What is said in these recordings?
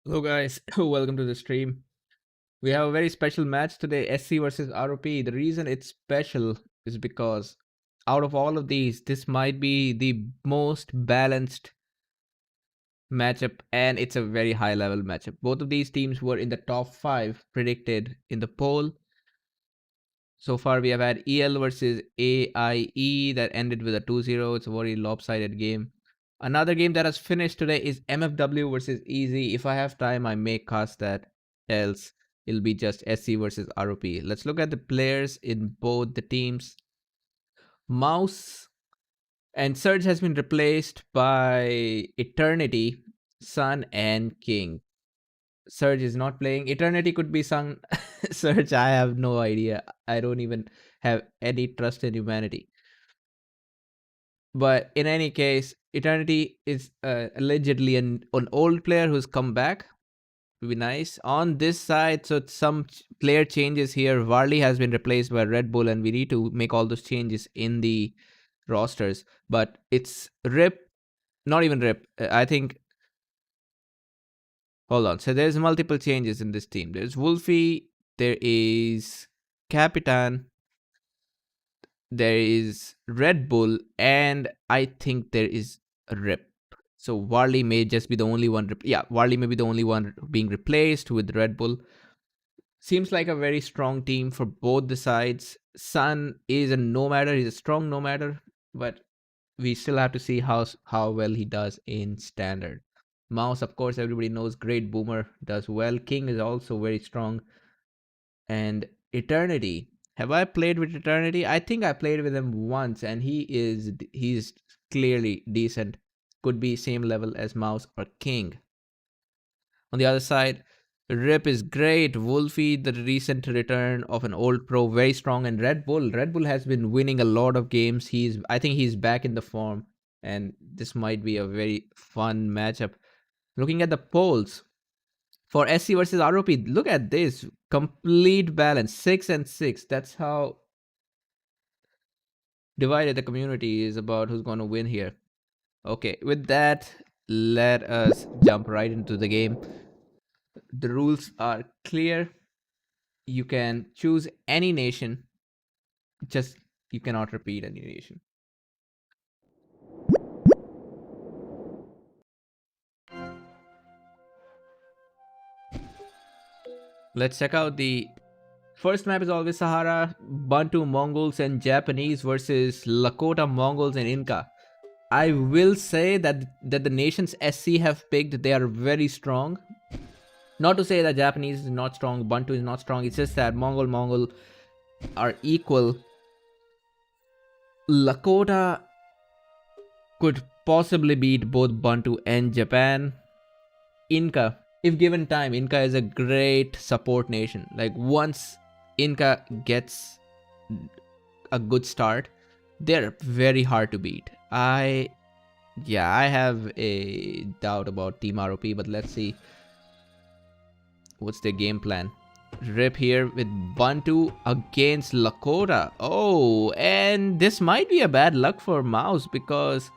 Hello guys, welcome to the stream. We have a very special match today, SC versus ROP. The reason it's special is because out of all of these, this might be the most balanced matchup and it's a very high level matchup. Both of these teams were in the top 5 predicted in the poll. So far we have had EL versus AIE that ended with a 2-0. It's a very lopsided game. Another game that has finished today is MFW versus Easy. If I have time, I may cast that. Else, it'll be just SC versus ROP. Let's look at the players in both the teams. Mouse and Surge has been replaced by Eternity, Sun, and King. Surge is not playing. Eternity could be Sun. Surge, I have no idea. I don't even have any trust in humanity. But in any case, Eternity is allegedly an old player who's come back. Would be nice. On this side, so some player changes here. Varley has been replaced by Red Bull, and we need to make all those changes in the rosters. But it's Rip, not even Rip. I think. Hold on. So there's multiple changes in this team. There's Wolfie. There is Capitan. There is Red Bull, and I think there is Rip. So Varley may just be the only one. Varley may be the only one being replaced with Red Bull. Seems like a very strong team for both the sides. Sun is a no-matter. He's a strong no-matter, but we still have to see how well he does in standard. Mouse, of course, everybody knows. Great boomer, does well. King is also very strong. And Eternity. Have I played with Eternity? I think I played with him once, and he's clearly decent. Could be same level as Mouse or King. On the other side, Rip is great. Wolfie, the recent return of an old pro, very strong. And Red Bull. Red Bull has been winning a lot of games. I think he's back in the form. And this might be a very fun matchup. Looking at the polls for SC versus ROP, look at this. Complete balance. 6 and 6. That's how divided the community is about who's going to win here. Okay, with that, let us jump right into the game. The rules are clear. You can choose any nation, just you cannot repeat any nation. Let's check out the first map. Is always Sahara, Bantu Mongols and Japanese versus Lakota Mongols and Inca. I will say that the nations SC have picked, they are very strong. Not to say that Japanese is not strong, Bantu is not strong. It's just that Mongol are equal. Lakota could possibly beat both Bantu and Japan. Inca, if given time, Inca is a great support nation. Like once Inca gets a good start, they're very hard to beat. I have a doubt about Team ROP, but let's see what's their game plan. Rip here with Bantu against Lakota. Oh, and this might be a bad luck for Mouse because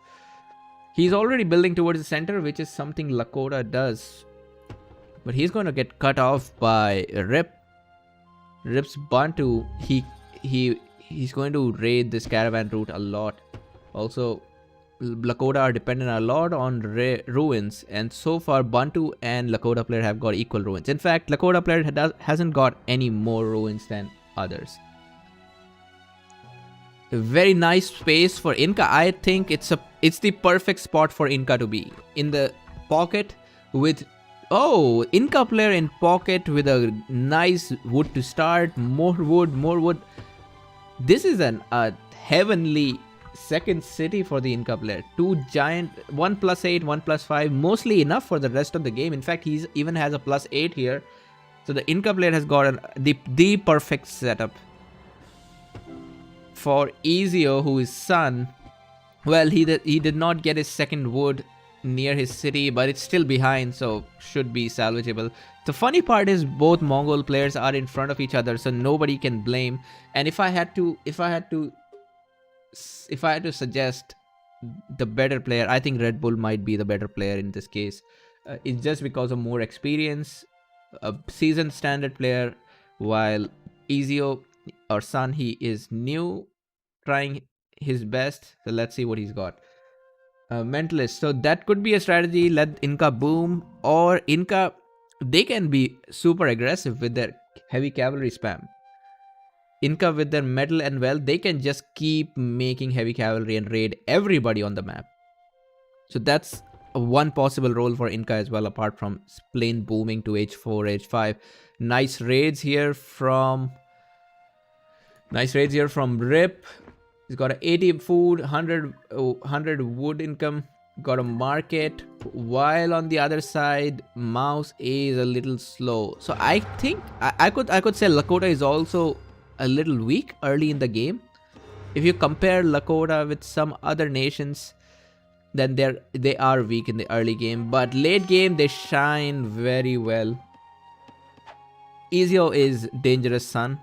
he's already building towards the center, which is something Lakota does. But he's going to get cut off by Rip. Rip's Bantu, he's going to raid this caravan route a lot. Also, Lakota are dependent a lot on ruins, and so far Bantu and Lakota player have got equal ruins. In fact, Lakota player hasn't got any more ruins than others. A very nice space for Inca. I think it's the perfect spot for Inca to be in the pocket with. Oh, Inca player in pocket with a nice wood to start. More wood. This is a heavenly second city for the Inca player. Two giant, 1+8, 1+5, mostly enough for the rest of the game. In fact, he even has a +8 here. So the Inca player has got the perfect setup. For Ezio, who is Sun, well, he did not get his second wood near his city, but it's still behind, so should be salvageable. The funny part is both Mongol players are in front of each other, so nobody can blame. And if I had to suggest the better player, I think Red Bull might be the better player in this case. It's just because of more experience, a seasoned standard player, while Ezio or Sun, he is new, trying his best. So let's see what he's got. Mentalist. So that could be a strategy. Let Inca boom, or Inca, they can be super aggressive with their heavy cavalry spam. Inca with their metal and wealth, they can just keep making heavy cavalry and raid everybody on the map. So that's one possible role for Inca as well, apart from plain booming to H4, H5. Nice raids here from Rip. He's got 80 food, 100 wood income, got a market, while on the other side Mouse is a little slow. So I think I could say Lakota is also a little weak early in the game. If you compare Lakota with some other nations, then they are weak in the early game, but late game they shine very well. Ezio is dangerous, son.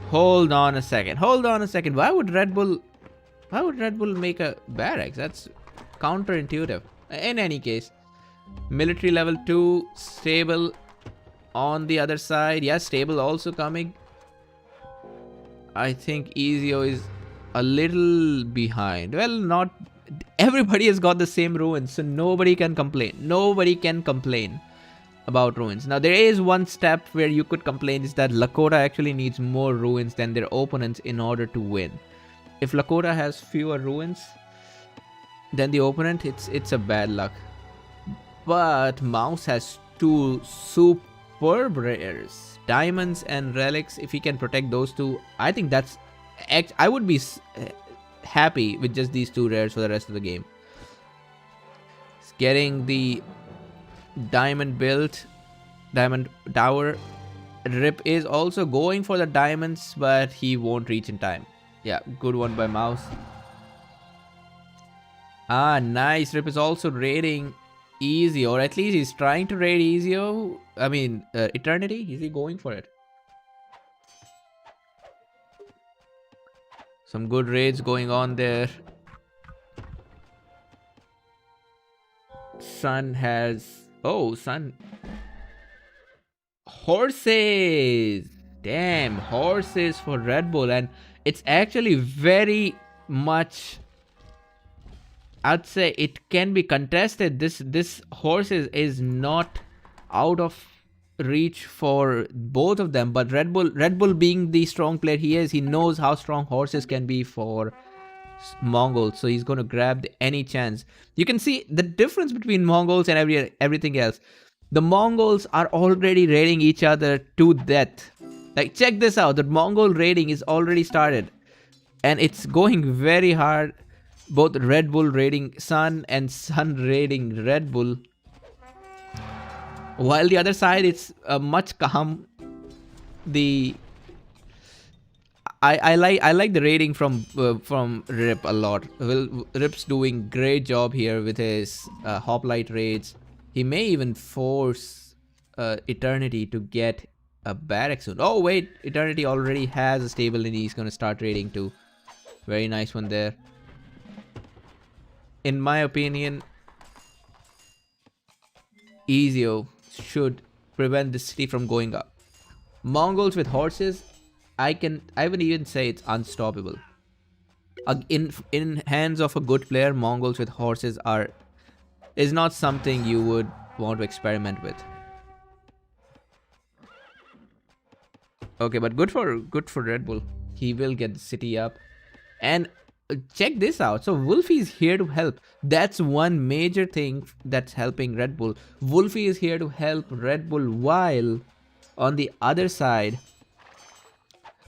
Hold on a second. Why would Red Bull make a barracks? That's counterintuitive. In any case, military level 2, stable on the other side. Yeah, stable also coming. I think Ezio is a little behind. Well, not everybody has got the same ruins, so nobody can complain. About ruins. Now there is one step where you could complain, is that Lakota actually needs more ruins than their opponents in order to win. If Lakota has fewer ruins than the opponent, it's a bad luck. But Mouse has 2 superb rares, diamonds and relics. If he can protect those 2, I think that's, I would be happy with just these 2 rares for the rest of the game. It's getting the diamond built, diamond tower. Rip is also going for the diamonds, but he won't reach in time. Yeah, good one by Mouse. Ah, nice. Rip is also raiding Ezio, or at least he's trying to raid Ezio. I mean, Eternity. Is he going for it? Some good raids going on there. Sun has... Oh, Sun. Horses. Damn, horses for Red Bull. And it's actually very much... I'd say it can be contested. This horses is not out of reach for both of them. But Red Bull being the strong player he is, he knows how strong horses can be for Mongols, so he's going to grab any chance. You can see the difference between Mongols and everything else. The Mongols are already raiding each other to death. Like, check this out. The Mongol raiding is already started, and it's going very hard. Both Red Bull raiding Sun and Sun raiding Red Bull, while the other side it's much calm. I like the rating from Rip a lot. Well, Rip's doing great job here with his hoplite raids. He may even force Eternity to get a barrack soon. Oh wait, Eternity already has a stable and he's gonna start raiding too. Very nice one there. In my opinion, Ezio should prevent the city from going up. Mongols with horses, I would even say it's unstoppable. In hands of a good player, Mongols with horses is not something you would want to experiment with. Okay, but good for Red Bull. He will get the city up. And check this out. So Wolfie is here to help. That's one major thing that's helping Red Bull. Wolfie is here to help Red Bull, while on the other side,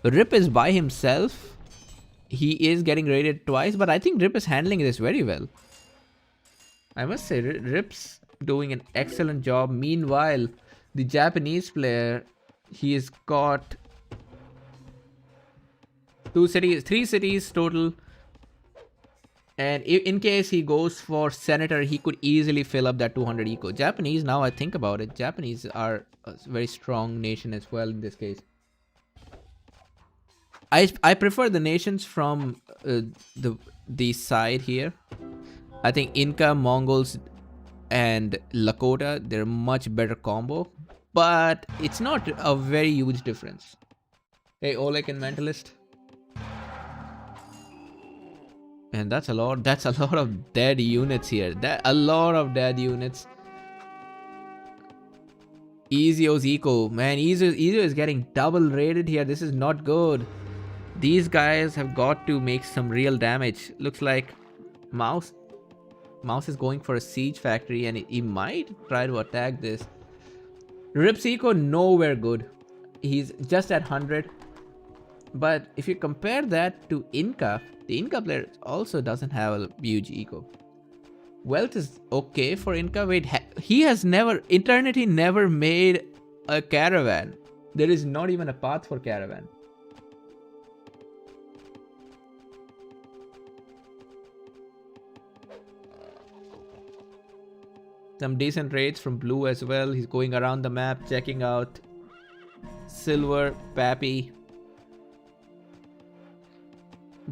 Rip is by himself. He is getting raided twice, but I think Rip is handling this very well. I must say, Rip's doing an excellent job. Meanwhile, the Japanese player, he has got 3 cities total. And in case he goes for senator, he could easily fill up that 200 eco. Japanese, now I think about it, Japanese are a very strong nation as well in this case. I prefer the nations from the side here. I think Inca, Mongols, and Lakota, they're much better combo, but it's not a very huge difference. Hey, Oleg and Mentalist. And that's a lot. That's a lot of dead units here. A lot of dead units. Ezio's eco. Man, Ezio is getting double rated here. This is not good. These guys have got to make some real damage. Looks like Mouse is going for a siege factory and he might try to attack this. Rip's eco nowhere good. He's just at 100. But if you compare that to Inca, the Inca player also doesn't have a huge eco. Wealth is okay for Inca. Wait, he has never, Eternity never made a caravan. There is not even a path for caravan. Some decent raids from Blue as well. He's going around the map, checking out Silver, Pappy.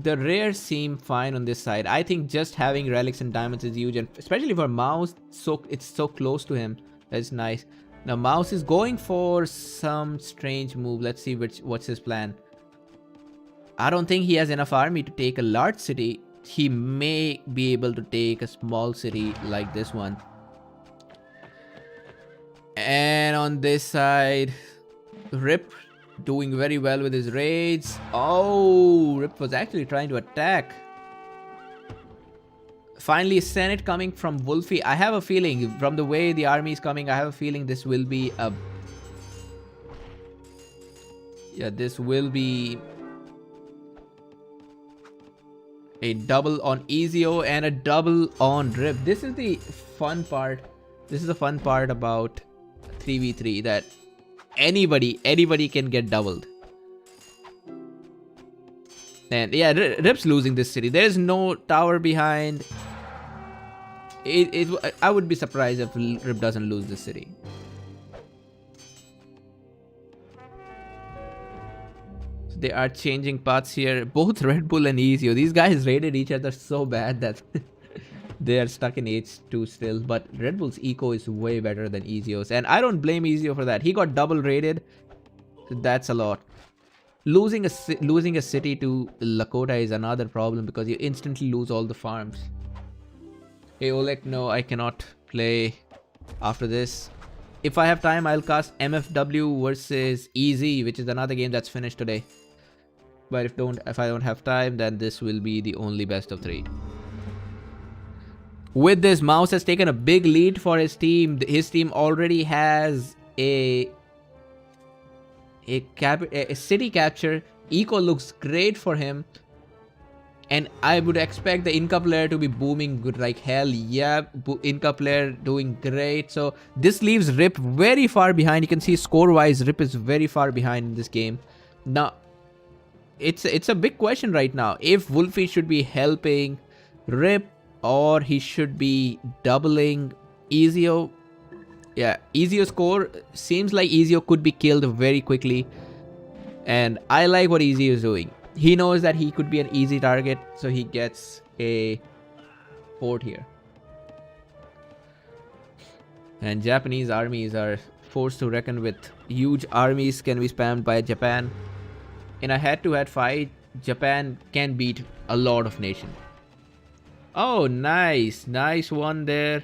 The rares seem fine on this side. I think just having relics and diamonds is huge, and especially for Mouse, so it's so close to him. That's nice. Now Mouse is going for some strange move. Let's see what's his plan. I don't think he has enough army to take a large city. He may be able to take a small city like this one. And on this side, Rip doing very well with his raids. Oh, Rip was actually trying to attack. Finally, Senate coming from Wolfie. I have a feeling, from the way the army is coming, I have a feeling this will be a... Yeah, this will be a double on Ezio and a double on Rip. This is the fun part. This is the fun part about 3v3, that anybody can get doubled. And yeah, Rip's losing this city. There is no tower behind. I would be surprised if Rip doesn't lose this city. So they are changing paths here. Both Red Bull and Ezio. These guys raided each other so bad that they are stuck in H2 still. But Red Bull's eco is way better than Ezio's. And I don't blame Ezio for that. He got double raided. So that's a lot. Losing a city to Lakota is another problem because you instantly lose all the farms. Hey Oleg, no, I cannot play after this. If I have time, I'll cast MFW versus EZ, which is another game that's finished today. But if I don't have time, then this will be the only best of 3. With this, Mouse has taken a big lead for his team. His team already has a city capture. Eco looks great for him. And I would expect the Inca player to be booming good like hell. Yeah, Inca player doing great. So this leaves Rip very far behind. You can see score-wise, Rip is very far behind in this game. Now, it's a big question right now. If Wolfie should be helping Rip, or he should be doubling Ezio. Yeah, Ezio's score seems like Ezio could be killed very quickly. And I like what Ezio is doing. He knows that he could be an easy target, so he gets a fort here. And Japanese armies are forced to reckon with. Huge armies can be spammed by Japan. In a head-to-head fight, Japan can beat a lot of nations. Oh, nice. Nice one there.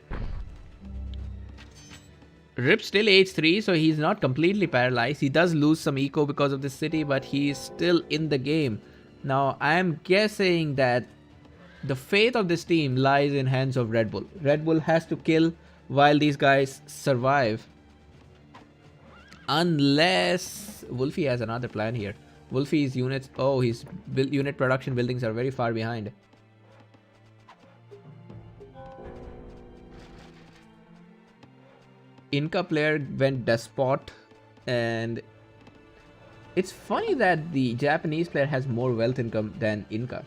Rip still H3, so he's not completely paralyzed. He does lose some eco because of this city, but he's still in the game. Now, I am guessing that the fate of this team lies in hands of Red Bull. Red Bull has to kill while these guys survive. Unless Wolfie has another plan here. Wolfie's units... Oh, his unit production buildings are very far behind. Inca player went Despot, and it's funny that the Japanese player has more wealth income than Inca.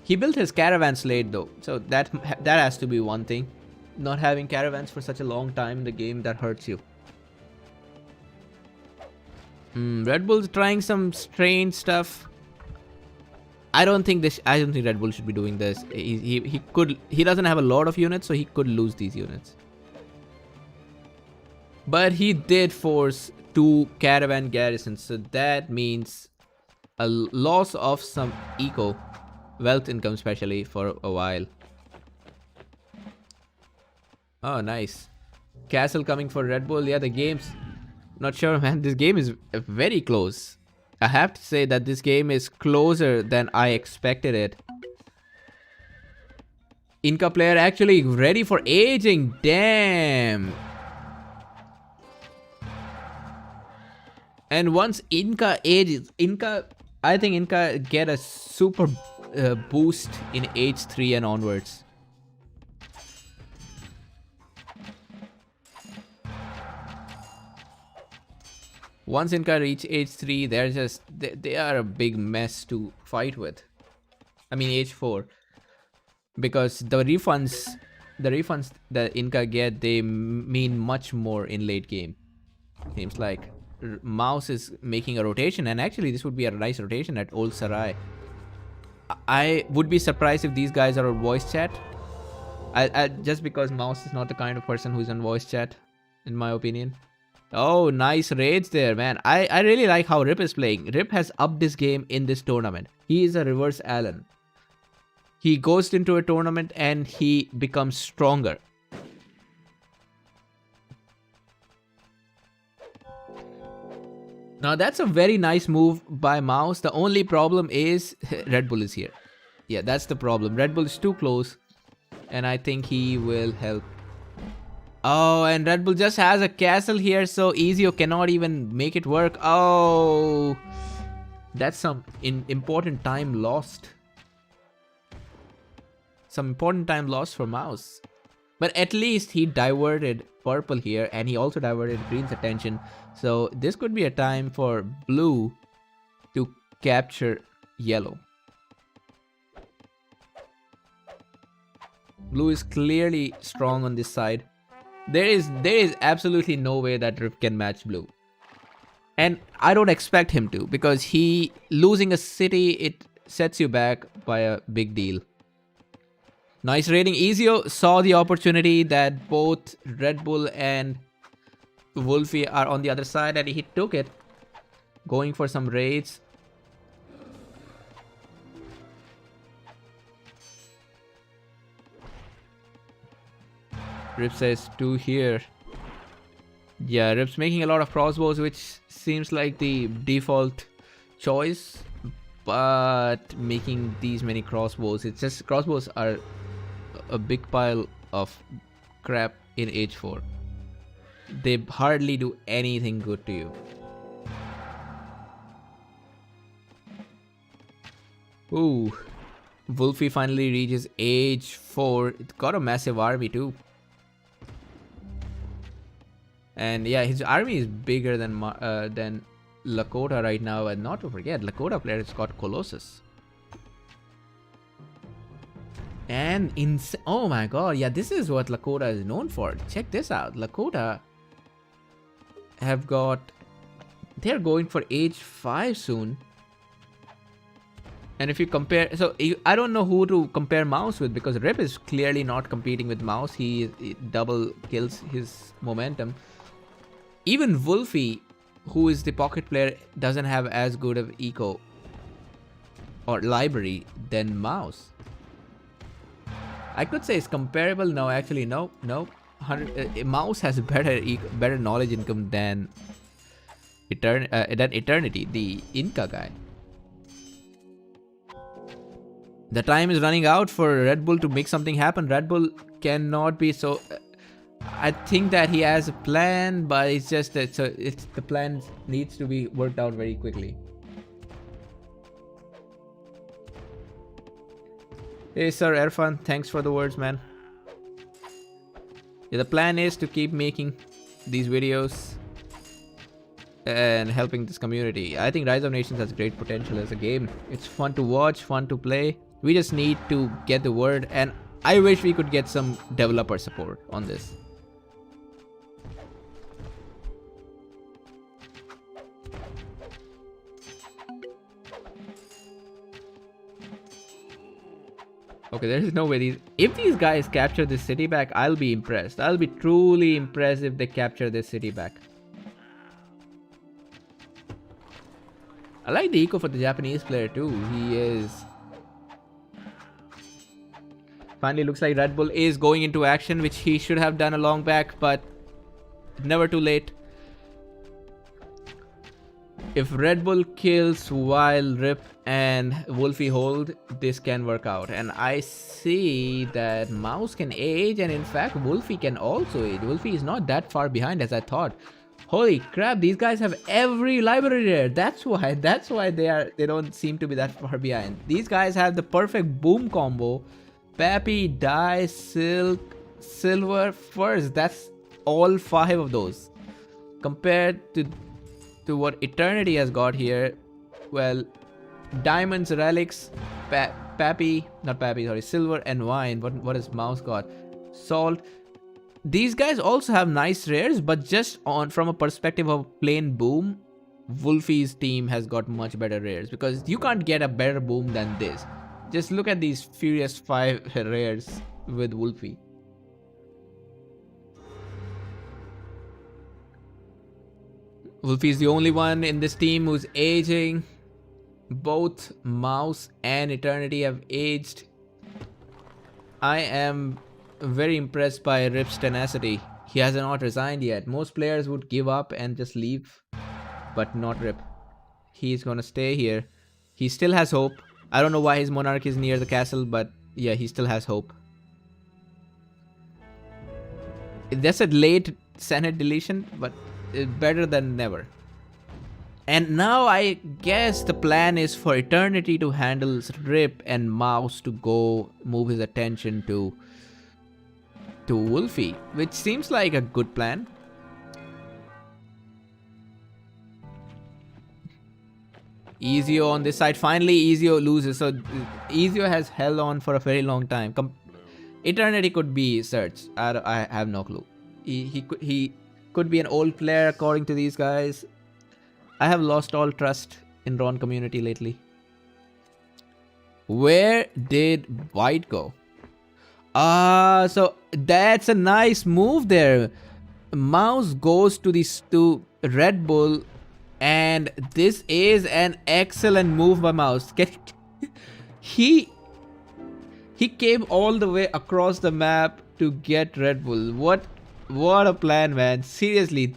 He built his caravan slate though, so that has to be one thing. Not having caravans for such a long time in the game, that hurts you. Red Bull's trying some strange stuff. I don't think this. I don't think Red Bull should be doing this. He could. He doesn't have a lot of units, so he could lose these units. But he did force 2 caravan garrisons, so that means a loss of some eco, wealth income, especially for a while. Oh, nice. Castle coming for Red Bull. Yeah, the game's not sure, man. This game is very close. I have to say that this game is closer than I expected it. Inca player actually ready for aging. Damn. And once Inca ages, I think Inca get a super boost in age 3 and onwards. Once Inca reach age 3, they're just they are a big mess to fight with. I mean age 4, because the refunds that Inca get, they mean much more in late game. Seems like Mouse is making a rotation, and actually this would be a nice rotation at Old Sarai. I would be surprised if these guys are on voice chat. I just because Mouse is not the kind of person who's on voice chat, in my opinion. Oh, nice raids there, man. I really like how Rip is playing. Rip has upped his game in this tournament. He is a reverse Allen. He goes into a tournament and he becomes stronger. Now that's a very nice move by Mouse. The only problem is Red Bull is here. Yeah, that's the problem. Red Bull is too close, and I think he will help. Oh, and Red Bull just has a castle here, so Ezio cannot even make it work. Oh, that's some important time lost. Some important time lost for Mouse. But at least he diverted purple here, and he also diverted green's attention. So this could be a time for blue to capture yellow. Blue is clearly strong on this side. There is absolutely no way that Rip can match blue. And I don't expect him to, because he losing a city, it sets you back by a big deal. Nice raiding. Ezio saw the opportunity that both Red Bull and Wolfie are on the other side, and he took it, going for some raids. Rip says 2 here. Yeah, Rip's making a lot of crossbows, which seems like the default choice. But making these many crossbows, it's just crossbows are a big pile of crap in age 4. They hardly do anything good to you. Ooh, Wolfie finally reaches age 4. It got a massive army too. And yeah, his army is bigger than Lakota right now. And not to forget, Lakota player has got Colossus. And oh my god, yeah, this is what Lakota is known for. Check this out. Lakota have got... They're going for age 5 soon. And if you compare... So, I don't know who to compare Mouse with, because Rip is clearly not competing with Mouse. He double kills his momentum. Even Wolfie, who is the pocket player, doesn't have as good of eco or library than Mouse. I could say it's comparable. No, actually, no. Mouse has better knowledge income than Eternity, the Inca guy. The time is running out for Red Bull to make something happen. Red Bull cannot be so... I think that he has a plan, but it's just that the plan needs to be worked out very quickly. Hey Sir Erfan, thanks for the words, man. Yeah, the plan is to keep making these videos and helping this community. I think Rise of Nations has great potential as a game. It's fun to watch, fun to play. We just need to get the word, and I wish we could get some developer support on this. Okay, there is no way. If these guys capture this city back, I'll be impressed. I'll be truly impressed if they capture this city back. I like the eco for the Japanese player too. He is... Finally looks like Red Bull is going into action, which he should have done a long back, but never too late. If Red Bull kills while Rip and Wolfie hold, this can work out. And I see that Mouse can age, and in fact Wolfie can also age. Wolfie is not that far behind as I thought. Holy crap, these guys have every library rare. That's why they don't seem to be that far behind. These guys have the perfect boom combo. Pappy, Die, Silk, Silver, First. That's all 5 of those. Compared to what Eternity has got here, well, Diamonds, Relics, Silver and Wine. What has Mouse got? Salt. These guys also have nice rares, but just from a perspective of plain boom, Wolfie's team has got much better rares, because you can't get a better boom than this. Just look at these Furious 5 rares with Wolfie. Wolfie is the only one in this team who's aging. Both Mouse and Eternity have aged. I am very impressed by Rip's tenacity. He has not resigned yet. Most players would give up and just leave, but not Rip. He's gonna stay here. He still has hope. I don't know why his Monarch is near the castle, but yeah, he still has hope. That's a late Senate deletion, but better than never. And now I guess the plan is for Eternity to handle Rip and Mouse to go move his attention to Wolfie, which seems like a good plan. Ezio on this side. Finally Ezio loses, so Ezio has held on for a very long time. Eternity could be searched. I have no clue. He could be an old player according to these guys. I have lost all trust in Ron community lately. Where did White go? So that's a nice move there. Mouse goes to Red Bull, and this is an excellent move by Mouse. He came all the way across the map to get Red Bull. What a plan, man. Seriously.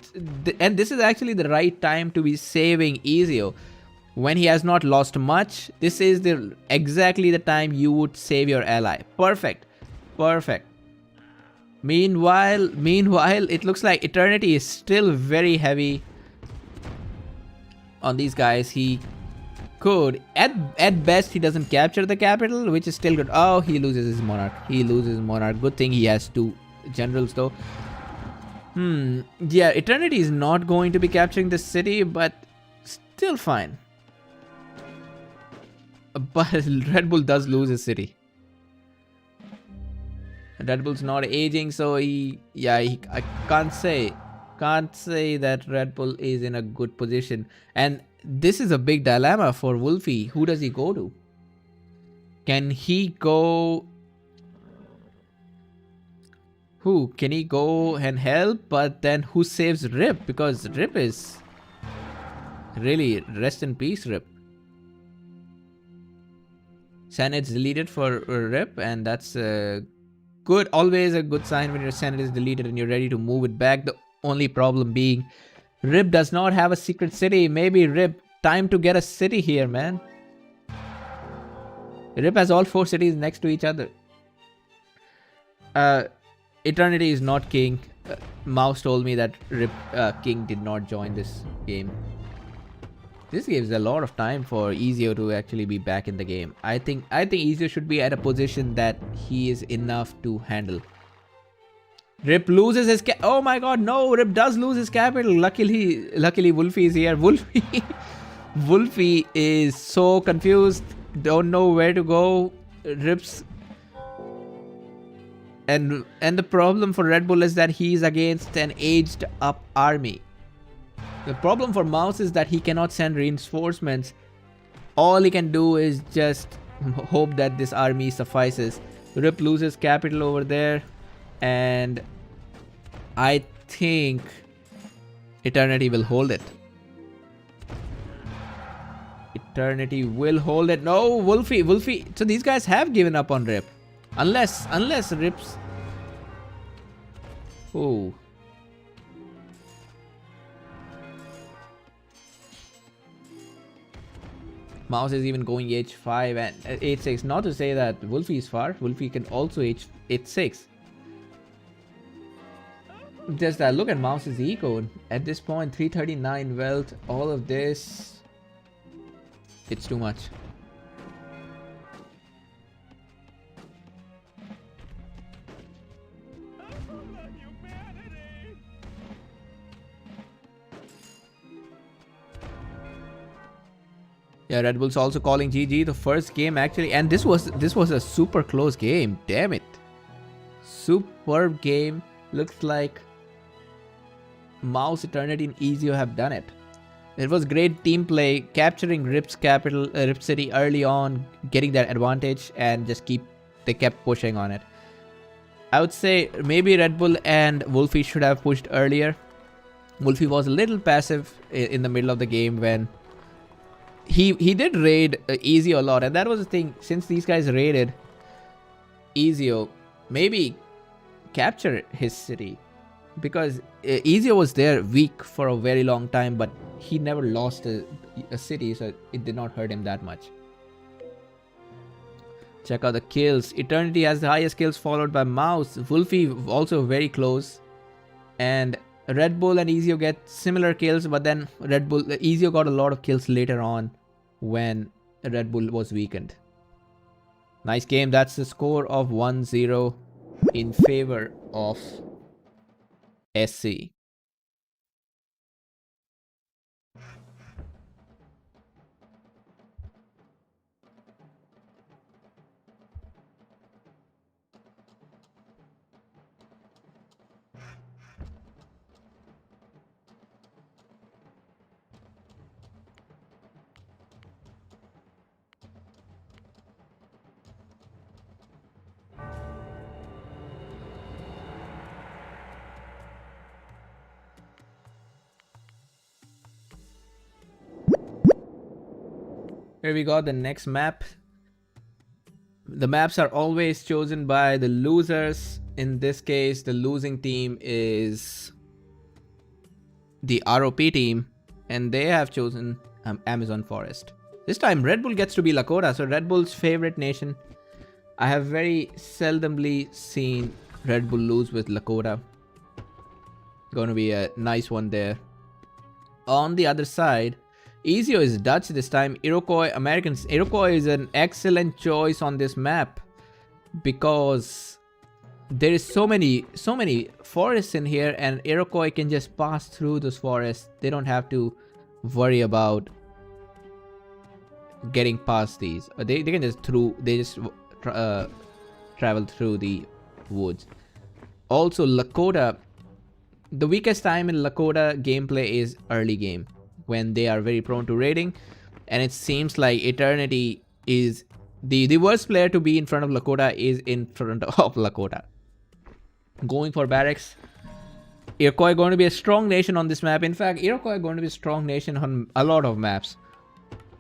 And this is actually the right time to be saving Ezio. When he has not lost much, this is exactly the time you would save your ally. Perfect. Perfect. Meanwhile, it looks like Eternity is still very heavy on these guys. He could, at best, he doesn't capture the capital, which is still good. Oh, he loses his Monarch. Good thing he has 2 generals though. Yeah, Eternity is not going to be capturing the city, but still fine. But Red Bull does lose his city. Red Bull's not aging, so I can't say that Red Bull is in a good position. And this is a big dilemma for Wolfie. Who does he go to? Can he go... Who? Can he go and help? But then who saves Rip? Because Rip is... Really, rest in peace, Rip. Senate's deleted for Rip, and that's good. Always a good sign when your Senate is deleted and you're ready to move it back. The only problem being Rip does not have a secret city. Maybe Rip, time to get a city here, man. Rip has all 4 cities next to each other. Eternity is not king. Mouse told me that Rip King did not join this game. This gives a lot of time for Ezio to actually be back in the game. I think Ezio should be at a position that he is enough to handle. Rip loses his oh my god, no, Rip does lose his capital. Luckily Wolfie is here. Wolfie is so confused, don't know where to go. Rip's and the problem for Red Bull is that he's against an aged up army. The problem for Mouse is that he cannot send reinforcements. All he can do is just hope that this army suffices. Rip loses capital over there, and I think Eternity will hold it. Eternity will hold it. No, Wolfie. So these guys have given up on Rip. Unless Rip's... Oh. Mouse is even going h5 and h6. Not to say that Wolfie is far. Wolfie can also h6. Just that, look at Mouse's ego. At this point, 339 wealth, all of this. It's too much. Yeah, Red Bull's also calling GG the first game actually, and this was a super close game. Damn it. Superb game. Looks like Mouse, Eternity, and Ezio have done it. It was great team play, capturing Rip's capital, Rip City early on, getting that advantage, and they kept pushing on it. I would say maybe Red Bull and Wolfie should have pushed earlier. Wolfie was a little passive in the middle of the game when he did raid Ezio a lot, and that was the thing. Since these guys raided Ezio, maybe capture his city, because Ezio was there weak for a very long time, but he never lost a city, so it did not hurt him that much. Check out the kills. Eternity has the highest kills, followed by Mouse. Wolfie also very close, and Red Bull and Ezio get similar kills, but then Ezio got a lot of kills later on when Red Bull was weakened. Nice game. That's the score of 1-0 in favor of SC. Here we got the next map. The maps are always chosen by the losers. In this case, the losing team is the ROP team, and they have chosen Amazon Forest. This time Red Bull gets to be Lakota, so Red Bull's favorite nation. I have very seldomly seen Red Bull lose with Lakota. Going to be a nice one there. On the other side, Ezio is Dutch this time. Iroquois, Americans. Iroquois is an excellent choice on this map because there is so many forests in here, and Iroquois can just pass through those forests. They don't have to worry about getting past these. They can just travel through the woods. Also, Lakota. The weakest time in Lakota gameplay is early game, when they are very prone to raiding, and it seems like Eternity is the worst player to be in front of Lakota is in front of Lakota. Going for barracks. Iroquois going to be a strong nation on this map. In fact, Iroquois going to be a strong nation on a lot of maps.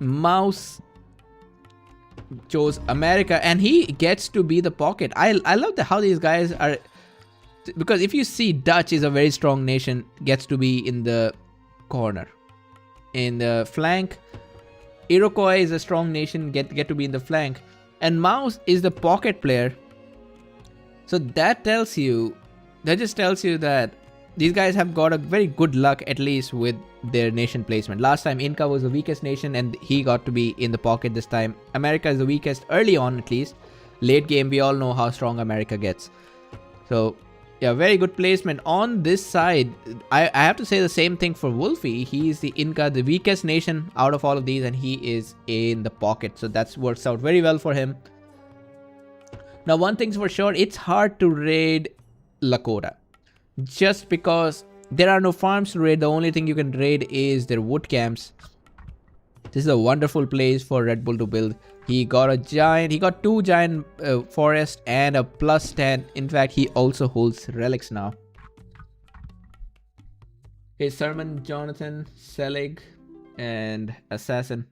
Mouse chose America, and he gets to be the pocket. I love how these guys are, because if you see Dutch is a very strong nation, gets to be in the corner. In the flank, Iroquois is a strong nation, get to be in the flank, and Mouse is the pocket player. So that just tells you that these guys have got a very good luck, at least with their nation placement. Last time Inca was the weakest nation and he got to be in the pocket. This time America is the weakest early on, at least. Late game, we all know how strong America gets. So yeah, very good placement on this side. I have to say the same thing for Wolfie. He is the Inca, the weakest nation out of all of these, and he is in the pocket. So that works out very well for him. Now, one thing's for sure, it's hard to raid Lakota. Just because there are no farms to raid, the only thing you can raid is their wood camps. This is a wonderful place for Red Bull to build. He got 2 giant forests and a +10. In fact, he also holds relics now. Okay, Sermon, Jonathan, Selig, and Assassin.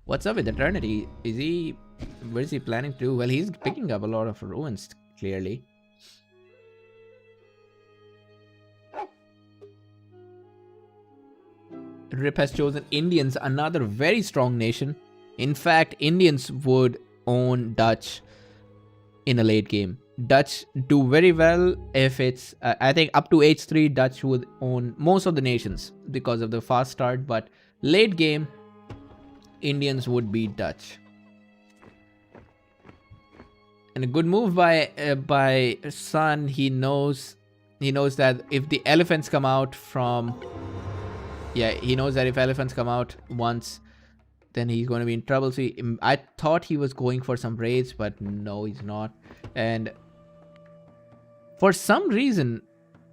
What's up with Eternity? What is he planning to do? Well, he's picking up a lot of ruins, clearly. Rip has chosen Indians, another very strong nation. In fact, Indians would own Dutch in a late game. Dutch do very well if it's, I think up to H3, Dutch would own most of the nations because of the fast start, but late game, Indians would beat Dutch. And a good move by Sun. He knows that if the elephants come out from, he knows that if elephants come out once, then he's going to be in trouble. So I thought he was going for some raids, but no, he's not. And for some reason,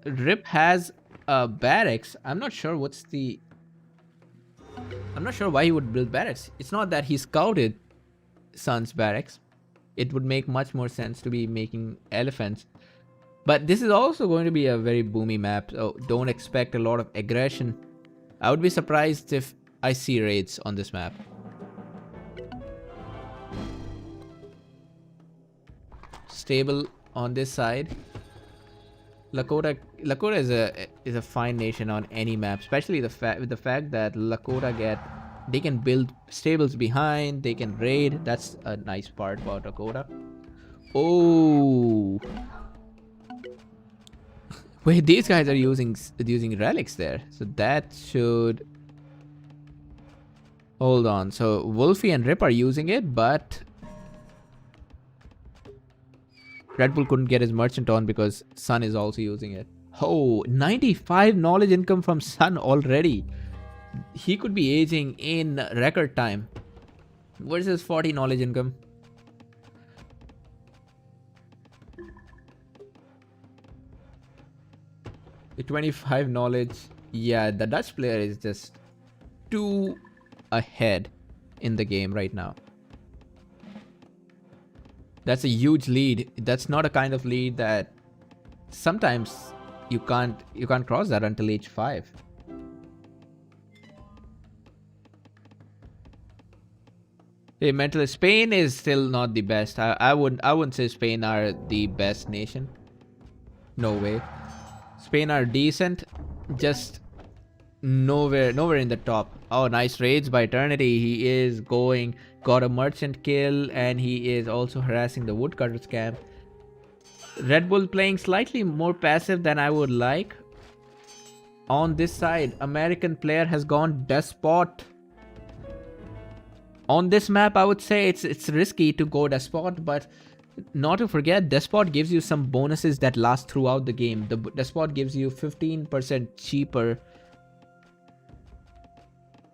Rip has a barracks. I'm not sure why he would build barracks. It's not that he scouted Sun's barracks. It would make much more sense to be making elephants. But this is also going to be a very boomy map, so don't expect a lot of aggression. I would be surprised if I see raids on this map. Stable on this side. Lakota is a fine nation on any map, especially with the fact that Lakota they can build stables behind, they can raid. That's a nice part about Lakota. Oh, wait, these guys are using relics there, so that should hold on. So Wolfie and Rip are using it, but Red Bull couldn't get his merchant on because Sun is also using it. Oh, 95 knowledge income from Sun already. He could be aging in record time. Versus 40 knowledge income. The 25 knowledge. Yeah, the Dutch player is just too ahead in the game right now. That's a huge lead. That's not a kind of lead that sometimes you can't cross that until age 5. Hey, mental Spain is still not the best. I wouldn't say Spain are the best nation. No way. Spain are decent, just nowhere in the top. Oh, nice raids by Eternity. He got a merchant kill, and he is also harassing the woodcutters camp. Red Bull playing slightly more passive than I would like. On this side, American player has gone Despot. On this map, I would say it's risky to go Despot, but not to forget, Despot gives you some bonuses that last throughout the game. The Despot gives you 15% cheaper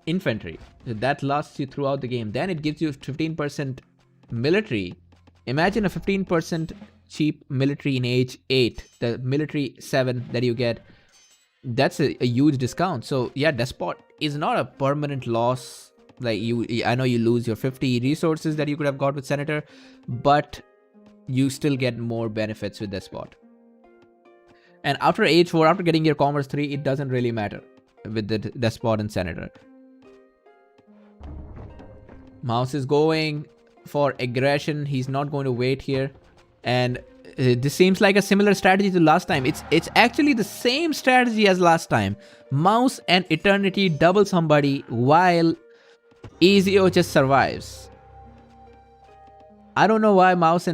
infantry. So that lasts you throughout the game. Then it gives you 15% military. Imagine a 15% cheap military in age 8. The military 7 that you get. That's a huge discount. So yeah, Despot is not a permanent loss. Like I know you lose your 50 resources that you could have got with Senator, but you still get more benefits with Despot. And after age 4, after getting your Commerce 3, it doesn't really matter with the Despot and Senator. Mouse is going for aggression. He's not going to wait here. And this seems like a similar strategy to last time. It's actually the same strategy as last time. Mouse and Eternity double somebody while Ezio just survives. I don't know why Mouse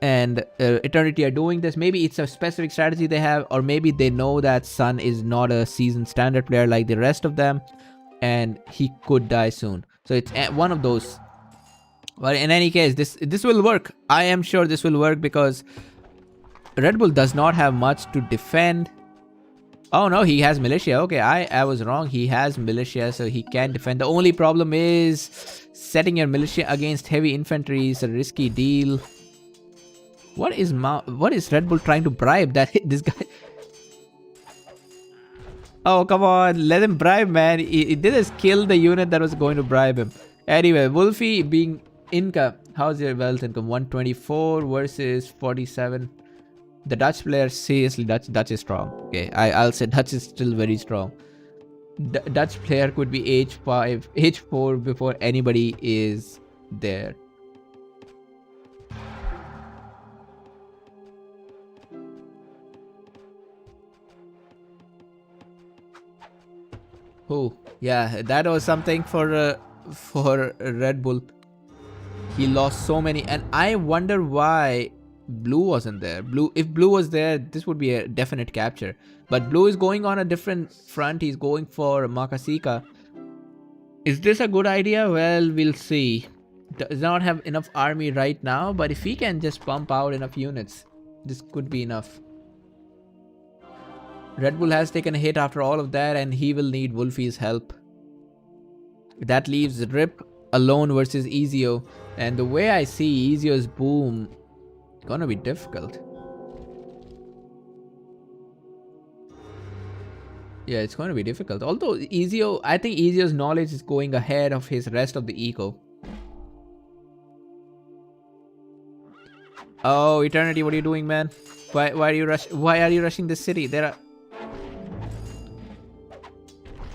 and Eternity are doing this. Maybe it's a specific strategy they have, or maybe they know that Sun is not a seasoned standard player like the rest of them, and he could die soon. So it's one of those. But in any case, this will work. I am sure this will work because Red Bull does not have much to defend. Oh no, he has militia. Okay, I was wrong. He has militia, so he can defend. The only problem is setting your militia against heavy infantry is a risky deal. What is Red Bull trying to bribe that this guy? Oh, come on. Let him bribe, man. He did just kill the unit that was going to bribe him. Anyway, Wolfie being Inca. How's your wealth income? 124 versus 47. The Dutch player, seriously, Dutch is strong. Okay, I'll say Dutch is still very strong. Dutch player could be H5, H4 before anybody is there. Oh, yeah, that was something for Red Bull. He lost so many, and I wonder why Blue wasn't there. If Blue was there, this would be a definite capture. But Blue is going on a different front. He's going for Makasika. Is this a good idea? Well, we'll see. Does not have enough army right now, but if he can just pump out enough units, this could be enough. Red Bull has taken a hit after all of that, and he will need Wolfie's help. That leaves Rip alone versus Ezio. And the way I see Ezio's boom, gonna be difficult. Yeah, it's going to be difficult. Although Ezio, I think Ezio's knowledge is going ahead of his rest of the eco. Oh, Eternity, what are you doing, man? Why are you rushing this city? There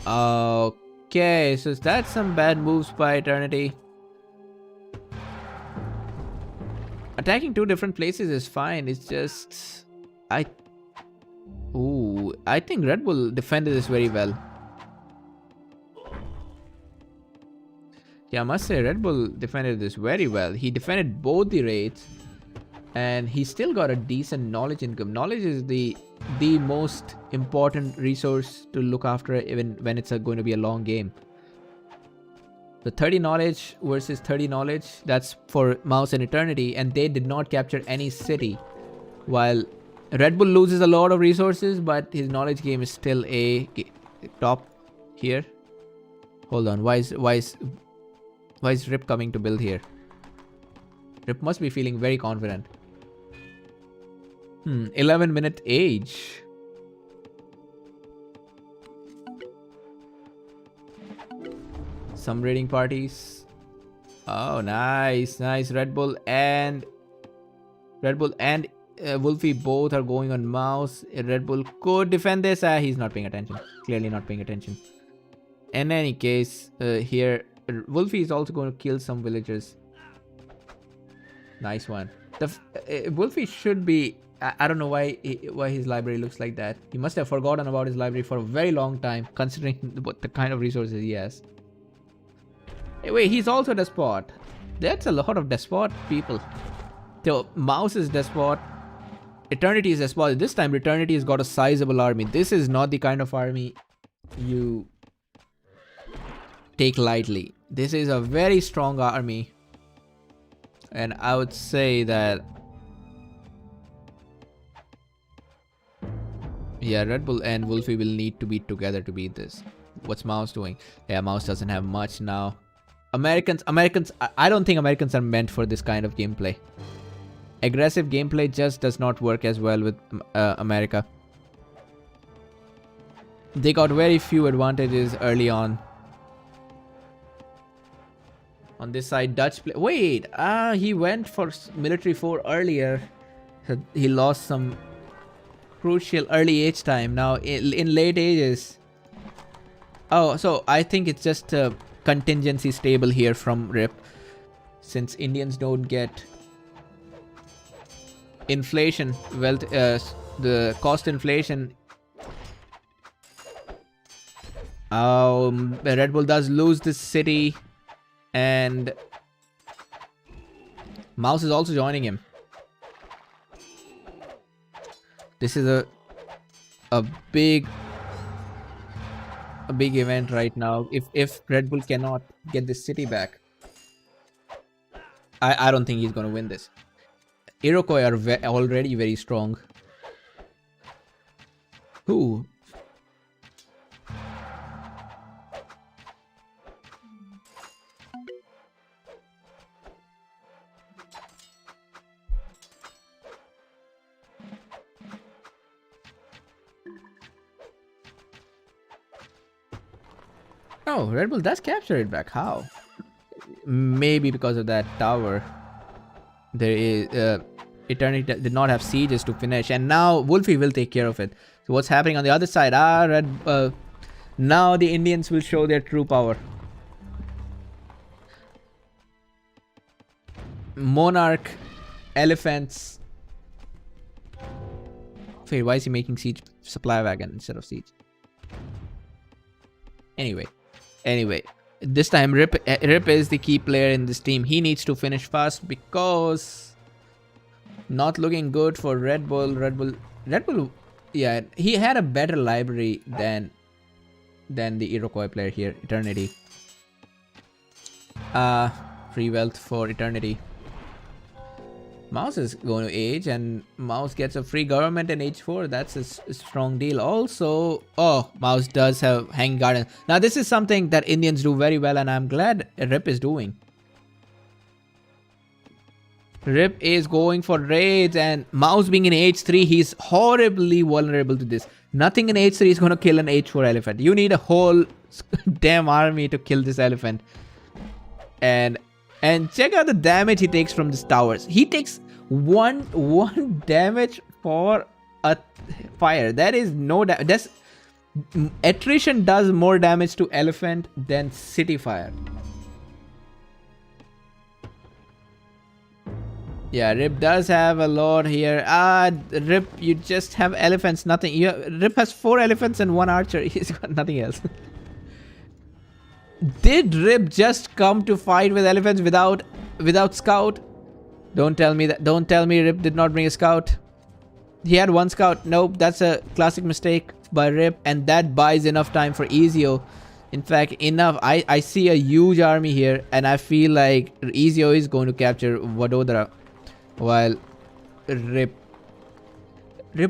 are... Okay, so that's some bad moves by Eternity. Attacking two different places is fine. It's just... Ooh, I think Red Bull defended this very well. Yeah, I must say Red Bull defended this very well. He defended both the raids, and he still got a decent knowledge income. Knowledge is the most important resource to look after even when it's going to be a long game. The 30 knowledge versus 30 knowledge, that's for Mouse and Eternity, and they did not capture any city. While Red Bull loses a lot of resources, but his knowledge game is still a top here. Hold on, why is Rip coming to build here? Rip must be feeling very confident. 11-minute age. Some raiding parties. Oh, nice. Red Bull and Wolfie both are going on Mouse. Red Bull could defend this. He's not paying attention. Clearly not paying attention. In any case, here Wolfie is also going to kill some villagers. Nice one. Wolfie should be... I don't know why his library looks like that. He must have forgotten about his library for a very long time, considering the kind of resources he has. Hey, wait, he's also a despot. That's a lot of despot people. So, Mouse is despot. Eternity is despot. This time, Eternity has got a sizable army. This is not the kind of army you take lightly. This is a very strong army. And I would say that... Yeah, Red Bull and Wolfie will need to be together to beat this. What's Mouse doing? Yeah, Mouse doesn't have much now. Americans, I don't think Americans are meant for this kind of gameplay. Aggressive gameplay just does not work as well with America. They got very few advantages early on. On this side, Dutch play... Wait, he went for military 4 earlier. He lost some crucial early age time. Now, in late ages... Oh, so I think it's just a contingency stable here from RIP. Since Indians don't get... inflation, wealth, the cost inflation. Red Bull does lose this city, and Mouse is also joining him. This is a big event right now. If Red Bull cannot get this city back, I don't think he's gonna win this. Iroquois are already very strong. Who? Oh, Red Bull does capture it back. How? Maybe because of that tower. There is Eternity did not have sieges to finish, and now Wolfie will take care of it. So what's happening on the other side? Now the Indians will show their true power. Monarch, elephants. Wait, why is he making siege supply wagon instead of siege? Anyway, this time Rip is the key player in this team. He needs to finish fast because not looking good for Red Bull. Red Bull, yeah, he had a better library than the Iroquois player here, Eternity. Free wealth for Eternity. Mouse is going to age, and Mouse gets a free government in H4. That's a strong deal. Also, oh, Mouse does have Hanging Garden. Now, this is something that Indians do very well, and I'm glad Rip is doing. Rip is going for raids, and Mouse being in H3, he's horribly vulnerable to this. Nothing in H3 is going to kill an H4 elephant. You need a whole damn army to kill this elephant. And check out the damage he takes from these towers. He takes one damage for a fire. That is no damage. Attrition does more damage to elephant than city fire. Yeah, Rip does have a lot here. Rip, you just have elephants, nothing. Rip has 4 elephants and 1 archer. He's got nothing else. Did Rip just come to fight with elephants without scout? Don't tell me that. Don't tell me Rip did not bring a scout. He had 1 scout. Nope, that's a classic mistake by Rip, and that buys enough time for Ezio. In fact, enough. I see a huge army here, and I feel like Ezio is going to capture Vadodara, while Rip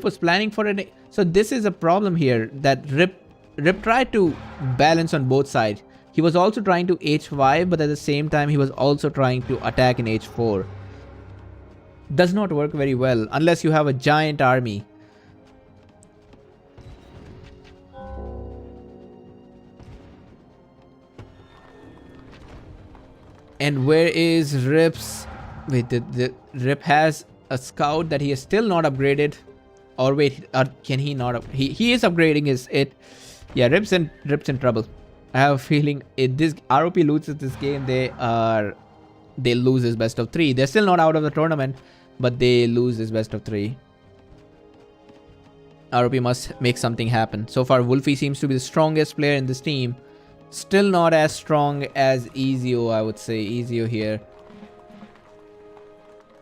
was planning for it. So this is a problem here, that Rip tried to balance on both sides. He was also trying to H5, but at the same time, he was also trying to attack in H4. Does not work very well unless you have a giant army. And where is Rip's? Wait, the Rip has a scout that he is still not upgraded. Or wait, can he not? He is upgrading it. Yeah, Rip's in trouble. I have a feeling if this ROP loses this game, they'll lose this best of 3. They're still not out of the tournament, but they lose this best of 3. ROP must make something happen. So far, Wolfie seems to be the strongest player in this team. Still not as strong as Ezio, I would say. Ezio here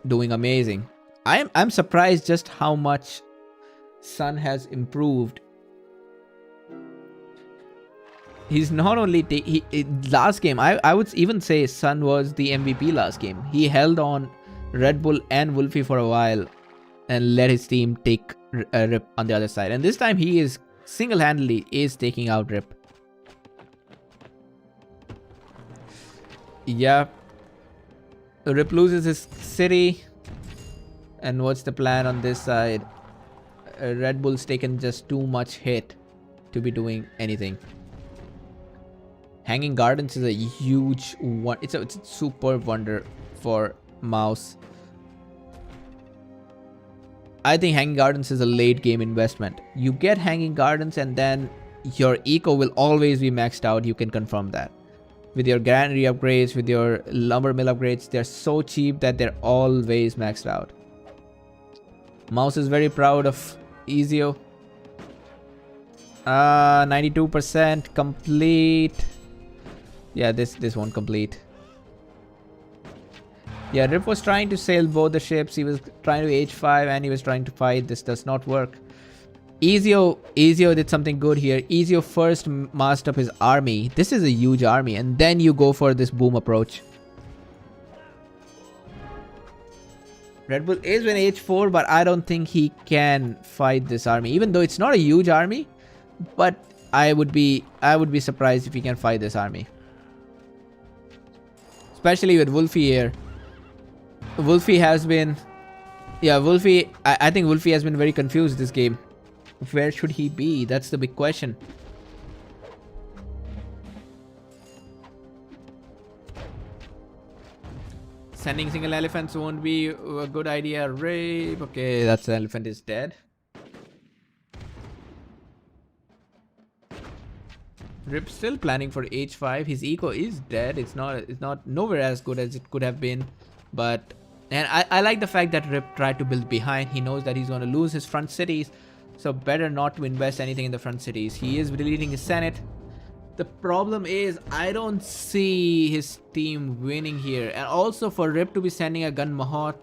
doing amazing. I'm surprised just how much Sun has improved. He's not only last game, I would even say Sun was the MVP last game. He held on Red Bull and Wolfie for a while and let his team take Rip on the other side. And this time he is single-handedly taking out Rip. Yeah. Rip loses his city. And what's the plan on this side? Red Bull's taken just too much hit to be doing anything. Hanging Gardens is a huge one. It's a super wonder for Mouse. I think Hanging Gardens is a late game investment. You get Hanging Gardens and then your eco will always be maxed out. You can confirm that. With your granary upgrades, with your lumber mill upgrades, they're so cheap that they're always maxed out. Mouse is very proud of Ezio. 92% complete. Yeah, this won't complete. Yeah, Rip was trying to sail both the ships. He was trying to H5 and he was trying to fight. This does not work. Ezio did something good here. Ezio first masked up his army. This is a huge army, and then you go for this boom approach. Red Bull is in H4, but I don't think he can fight this army, even though it's not a huge army. But I would be surprised if he can fight this army, especially with Wolfie here. Wolfie has been, yeah, Wolfie. I think Wolfie has been very confused this game. Where should he be? That's the big question. Sending single elephants won't be a good idea. Rape. Okay, that's the elephant is dead. Rip still planning for h5. His eco is dead. It's not nowhere as good as it could have been. But and I like the fact that Rip tried to build behind. He knows that he's going to lose his front cities. So better not to invest anything in the front cities. He is deleting his Senate. The problem is I don't see his team winning here. And also for Rip to be sending a gun Mahout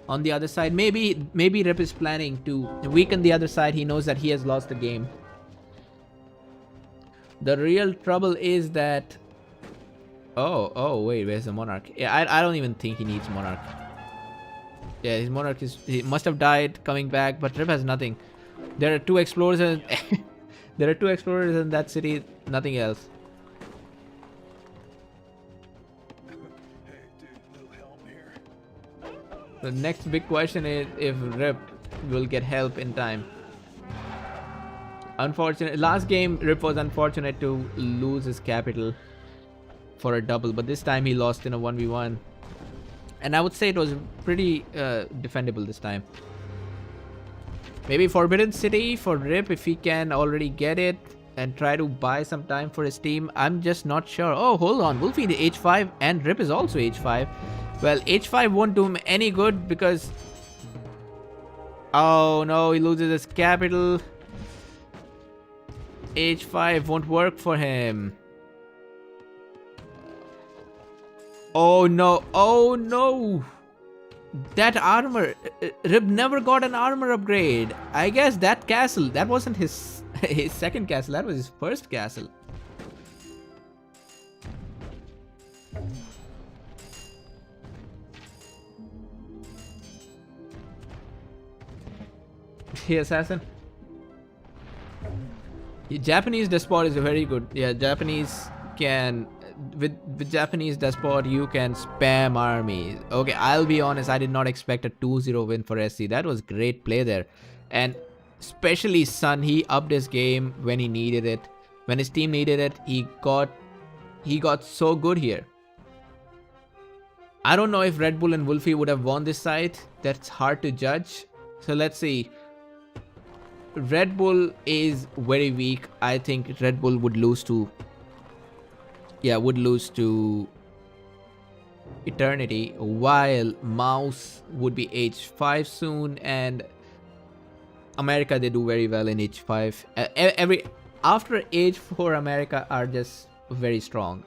on the other side. Maybe Rip is planning to weaken the other side. He knows that he has lost the game. The real trouble is that... Oh, wait, where's the Monarch? Yeah, I don't even think he needs Monarch. Yeah, his Monarch he must have died coming back, but Rip has nothing. There are 2 explorers and... there are 2 explorers in that city, nothing else. Hey, dude, little help here. The next big question is if Rip will get help in time. Unfortunate. Last game, Rip was unfortunate to lose his capital for a double, but this time he lost in a 1v1. And I would say it was pretty defendable this time. Maybe Forbidden City for Rip if he can already get it and try to buy some time for his team. I'm just not sure. Oh, hold on. Wolfie the h5 and Rip is also h5. Well, h5 won't do him any good because... Oh no, he loses his capital. h5 won't work for him. Oh no, oh no. That armor, Rip never got an armor upgrade. I guess that castle, that wasn't his second castle, that was his first castle. The assassin. Japanese despot is very good. Yeah, Japanese can... With Japanese despot, you can spam armies. Okay, I'll be honest, I did not expect a 2-0 win for SC. That was great play there. And especially Sun, he upped his game when he needed it. When his team needed it, he got so good here. I don't know if Red Bull and Wolfie would have won this side. That's hard to judge. So let's see. Red Bull is very weak. I think Red Bull would lose to... Yeah, would lose to Eternity, while Mouse would be h5 soon, and America, they do very well in h5. After h4, America are just very strong.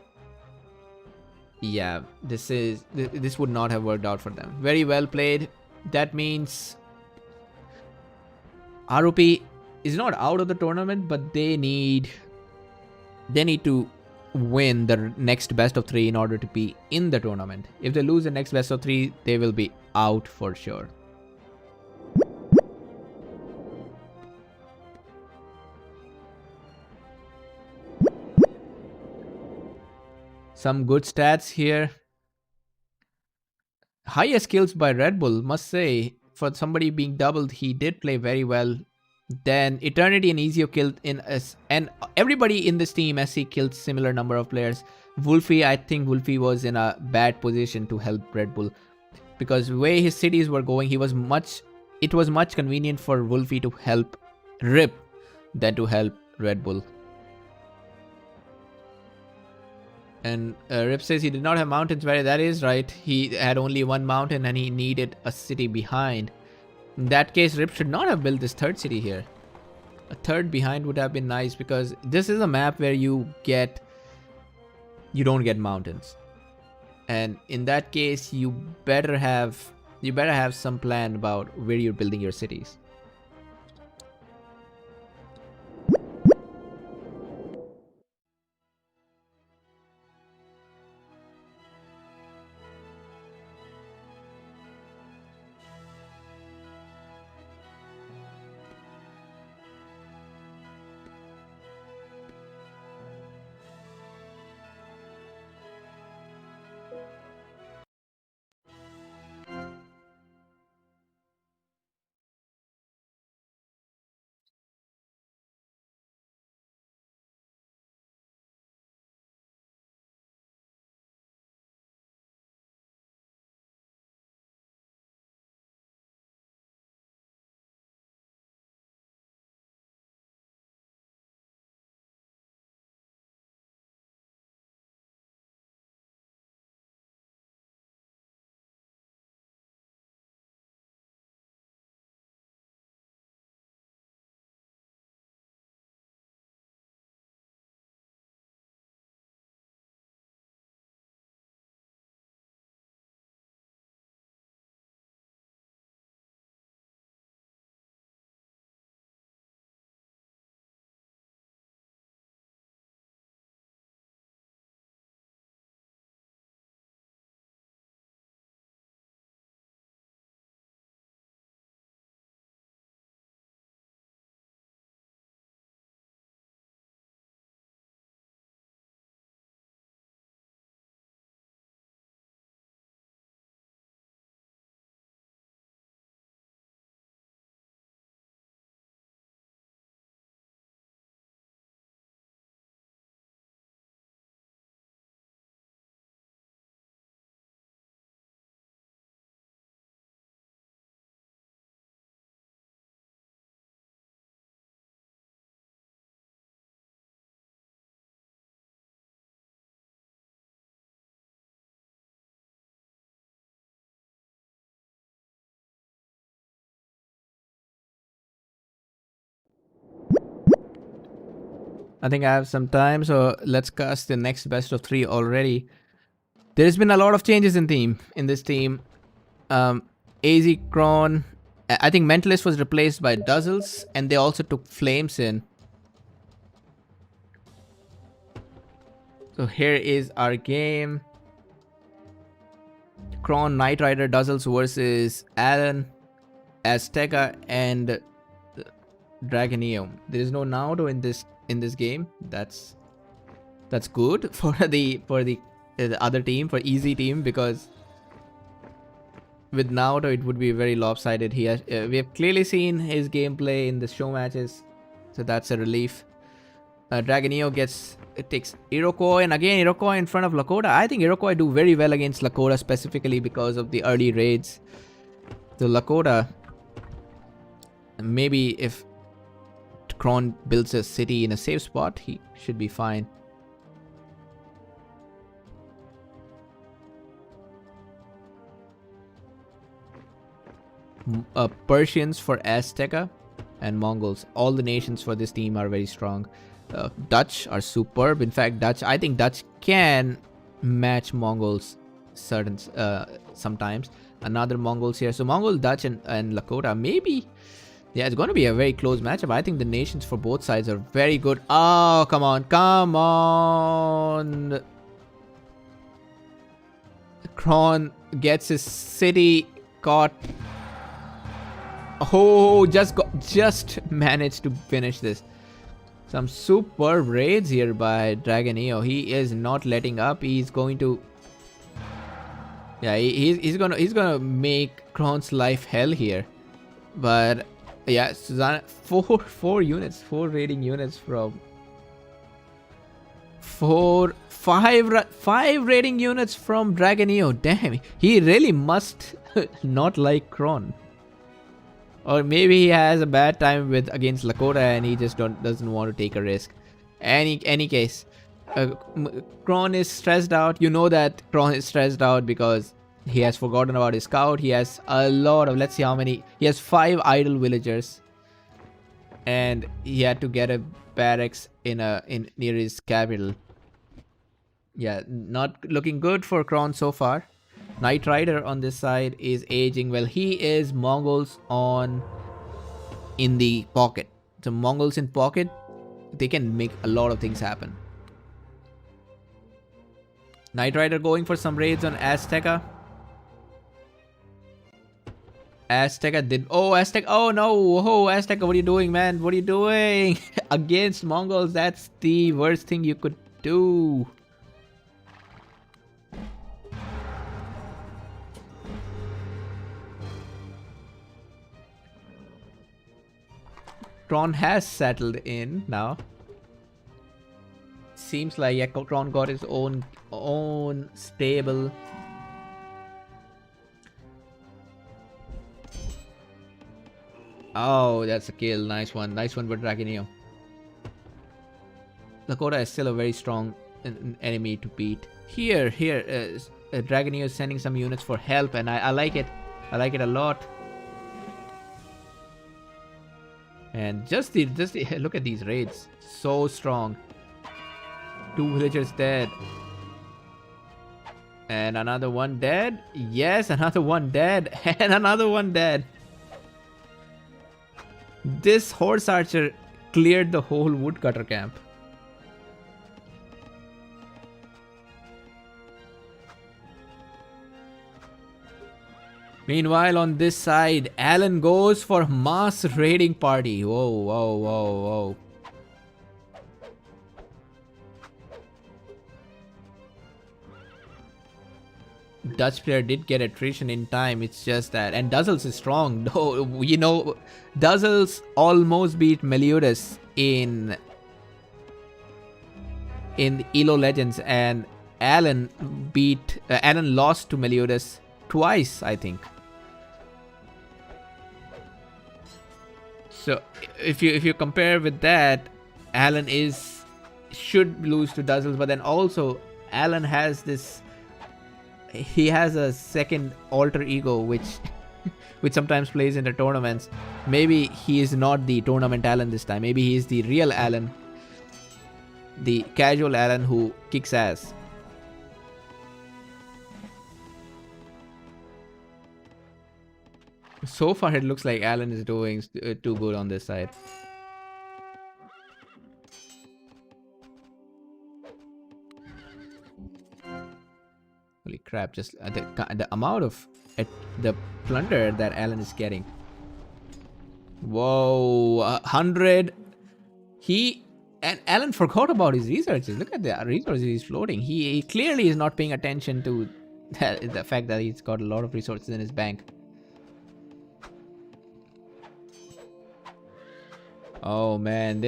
Yeah, this would not have worked out for them. Very well played. That means ROP is not out of the tournament, but they need to win the next best of 3 in order to be in the tournament. If they lose the next best of 3, they will be out for sure. Some good stats here. Highest skills by Red Bull, must say. For somebody being doubled, he did play very well. Then Eternity and Ezio killed in us, and everybody in this team SC killed similar number of players. Wolfie, I think Wolfie was in a bad position to help Red Bull because the way his cities were going, it was much convenient for Wolfie to help Rip than to help Red Bull. And Rip says he did not have mountains. Well, that is right. He had only 1 mountain and he needed a city behind. In that case, Rip should not have built this 3rd city here. A 3rd behind would have been nice because this is a map where you don't get mountains. And in that case, you better have some plan about where you're building your cities. I think I have some time, so let's cast the next best of 3 already. There's been a lot of changes in this team. AZ Kron, I think Mentalist was replaced by Duzzles, and they also took Flames in. So here is our game. Kron, Knight Rider, Duzzles versus Alan, Azteca, and Dragoneo. There is no Naruto in this game. That's good for the other team, for Easy team, because with Naruto it would be very lopsided. We have clearly seen his gameplay in the show matches, so that's a relief. Dragoneo takes Iroquois, and again Iroquois in front of Lakota. I think Iroquois do very well against Lakota, specifically because of the early raids. So Lakota, maybe if Kron builds a city in a safe spot, he should be fine. Persians for Azteca and Mongols. All the nations for this team are very strong. Dutch are superb. In fact, I think Dutch can match Mongols sometimes. Another Mongols here. So Mongol, Dutch, and Lakota. Maybe. Yeah, it's going to be a very close matchup. I think the nations for both sides are very good. Oh, come on. Come on. Kron gets his city caught. Oh, just managed to finish this. Some superb raids here by Dragoneo. He is not letting up. He's going to, yeah, he's gonna make Kron's life hell here. But yeah, Susanna, four units, 4 raiding units from five raiding units from Dragoneo. Damn, he really must not like Kron. Or maybe he has a bad time against Lakota and he just doesn't want to take a risk. Any case, Kron is stressed out. You know that Kron is stressed out because he has forgotten about his scout. He has a lot of, let's see how many. He has 5 idle villagers, and he had to get a barracks near his capital. Yeah, not looking good for Kron so far. Knight Rider on this side is aging well. He is Mongols in the pocket. So Mongols in pocket, they can make a lot of things happen. Knight Rider going for some raids on Azteca. Azteca did. Oh, Azteca. Oh no. Oh, Azteca, what are you doing, man? What are you doing? Against Mongols, that's the worst thing you could do. Kron has settled in now. Seems like, yeah, Kron got his own stable. Oh, that's a kill. Nice one. Nice one for Dragoneo. Lakota is still a very strong enemy to beat. Here, Dragoneo is sending some units for help, and I like it. I like it a lot. And just look at these raids. So strong. 2 villagers dead. And another one dead. Yes, another one dead. And another one dead. This horse archer cleared the whole woodcutter camp. Meanwhile, on this side, Alan goes for mass raiding party. Whoa, whoa, whoa, whoa. Dutch player did get attrition in time. It's just that. And Duzzles is strong. No, you know, Duzzles almost beat Meliodas in Elo Legends. And Alan lost to Meliodas twice, I think. So if you compare with that, Alan should lose to Duzzles, but then also Alan has this. He has a second alter ego which sometimes plays in the tournaments. Maybe he is not the tournament Alan this time. Maybe he is the real Alan. the casual Alan who kicks ass. So far, it looks like Alan is doing too good on this side. Holy crap, just the amount of the plunder that Alan is getting. Whoa, 100. And Alan forgot about his researches. Look at the resources he's floating. He clearly is not paying attention to the fact that he's got a lot of resources in his bank. Oh man,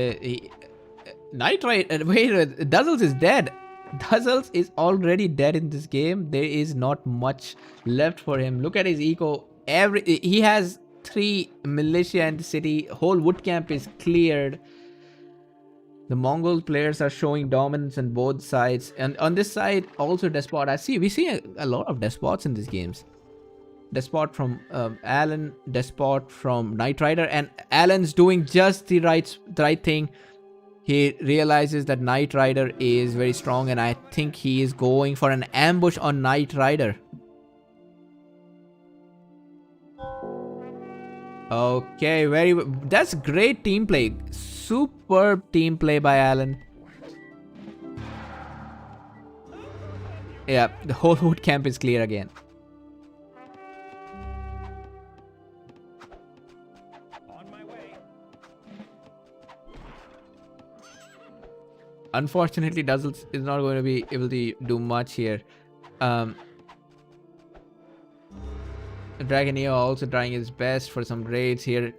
Nitrite. Wait, Duzzles is dead. Duzzles is already dead in this game. There is not much left for him. Look at his eco. He has 3 militia in the city. Whole wood camp is cleared. The Mongol players are showing dominance on both sides, and on this side also Despot. We see a lot of Despots in these games. Despot from Alan, Despot from Knight Rider, and Alan's doing just the right thing. He realizes that Knight Rider is very strong, and I think he is going for an ambush on Knight Rider. Okay, that's great team play. Superb team play by Alan. Yeah, the whole wood camp is clear again. Unfortunately, Duzzles is not going to be able to do much here. Dragoneo also trying his best for some raids here.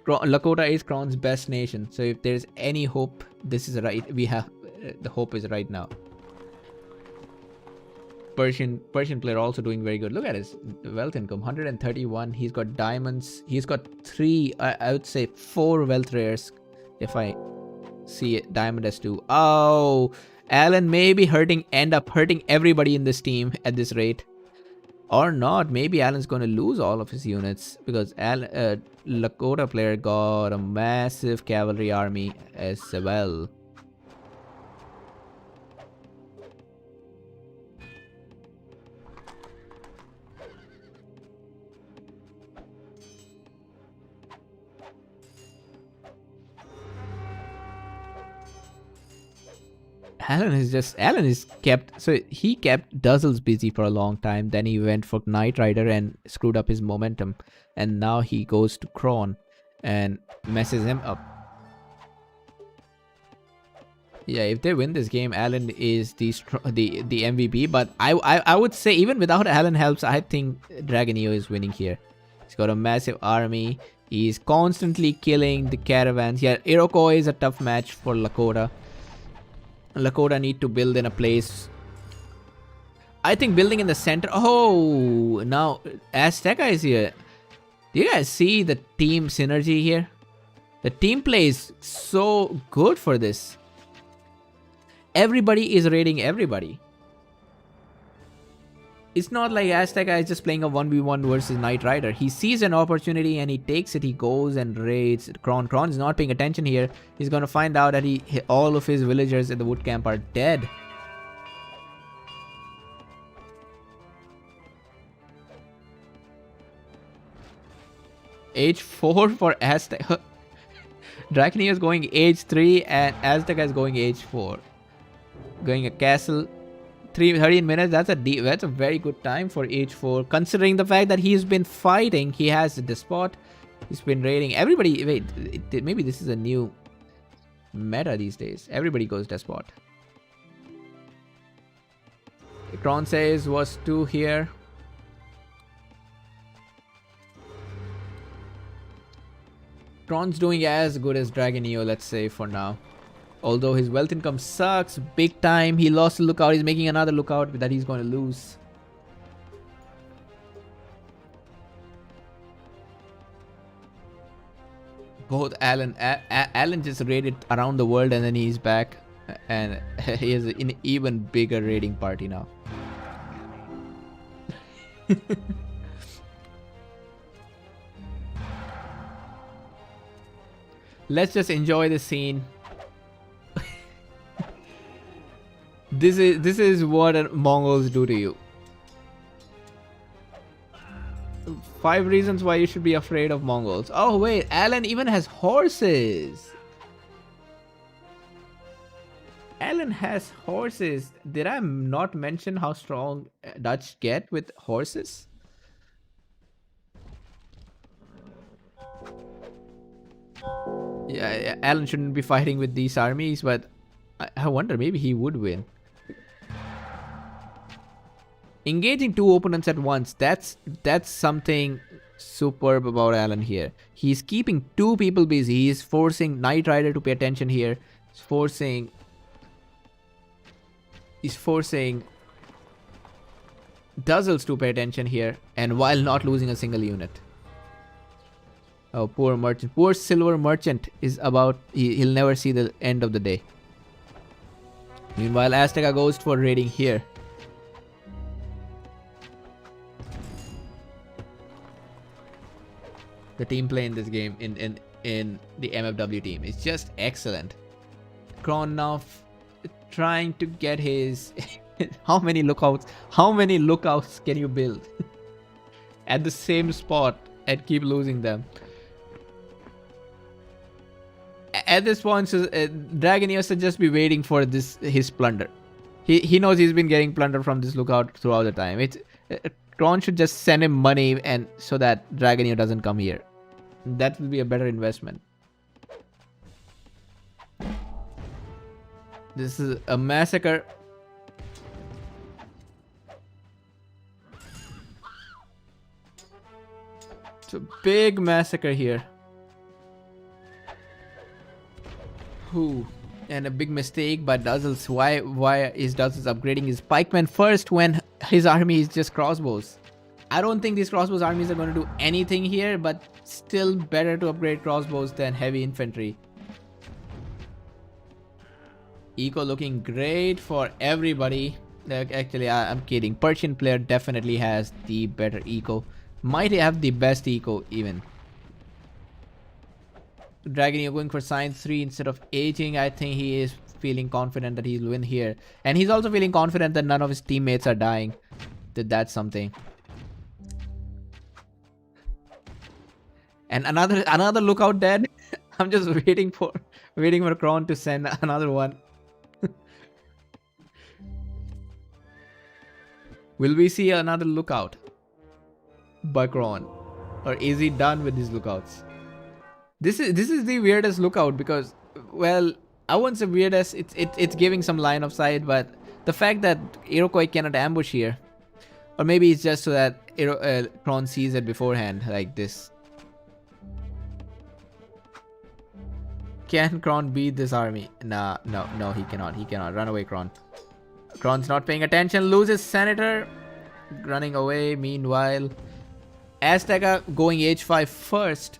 Lakota is Kron's best nation. So if there's any hope, this is right. We have the hope is right now. Persian player also doing very good. Look at his wealth income, 131. He's got diamonds. He's got 3, I would say 4 wealth rares. If I see it, diamond S2. Oh, Alan may be end up hurting everybody in this team at this rate. Or not. Maybe Alan's going to lose all of his units because Lakota player got a massive cavalry army as well. Alan is kept, so he kept Duzzles busy for a long time. Then he went for Knight Rider and screwed up his momentum. And now he goes to Kron and messes him up. Yeah, if they win this game, Alan is the MVP. But I would say even without Alan helps, I think Dragoneo is winning here. He's got a massive army. He's constantly killing the caravans. Yeah, Iroquois is a tough match for Lakota. Lakota need to build in a place. I think building in the center. Oh, now Azteca is here. Do you guys see the team synergy here? The team play is so good for this. Everybody is raiding everybody. It's not like Azteca is just playing a 1v1 versus Knight Rider. He sees an opportunity and he takes it. He goes and raids. Kron is not paying attention here. He's going to find out that all of his villagers in the wood camp are dead. H4 for Azteca. Draconeo is going H3 and Azteca is going H4. Going a castle. 13 minutes, that's a very good time for H4, considering the fact that he's been fighting. He has the Despot. He's been raiding everybody. Wait, maybe this is a new meta these days. Everybody goes Despot. Kron says was 2 here. Kron's doing as good as Dragoneo, let's say, for now. Although his wealth income sucks big time. He lost a lookout. He's making another lookout that he's going to lose. Both Alan just raided around the world and then he's back. And he has an even bigger raiding party now. Let's just enjoy the scene. This is what Mongols do to you. 5 reasons why you should be afraid of Mongols. Oh wait, Alan even has horses. Alan has horses. Did I not mention how strong Dutch get with horses? Yeah, Alan shouldn't be fighting with these armies, but I wonder, maybe he would win. Engaging 2 opponents at once, that's something superb about Alan here. He's keeping 2 people busy. He's forcing Knight Rider to pay attention here. He's forcing Duzzles to pay attention here, and while not losing a single unit. Oh, poor merchant. Poor silver merchant is about... He'll never see the end of the day. Meanwhile, Azteca goes for raiding here. The team play in this game, in the MFW team, is just excellent. Kron now trying to get his... How many lookouts can you build? At the same spot and keep losing them. At this point, Dragonio should just be waiting for his plunder. He knows he's been getting plunder from this lookout throughout the time. Kron should just send him money, and so that Dragonio doesn't come here. That will be a better investment. This is a massacre. It's a big massacre here. And a big mistake by Duzzles. Why is Duzzles upgrading his pikemen first when his army is just crossbows? I don't think these crossbows armies are going to do anything here, but still better to upgrade crossbows than heavy infantry. Eco looking great for everybody. Actually, I'm kidding. Persian player definitely has the better eco. Might have the best eco even. Dragonio going for science 3 instead of aging. I think he is feeling confident that he'll win here. And he's also feeling confident that none of his teammates are dying. That's something. And another lookout dead. I'm just waiting for Kron to send another one. Will we see another lookout by Kron? Or is he done with these lookouts? This is the weirdest lookout because, well, I won't say weirdest. It's giving some line of sight, but the fact that Iroquois cannot ambush here, or maybe it's just so that Kron sees it beforehand, like this. Can Kron beat this army? No, he cannot. He cannot. Run away, Kron. Kron's not paying attention. Loses Senator. Running away. Meanwhile, Azteca going H5 first.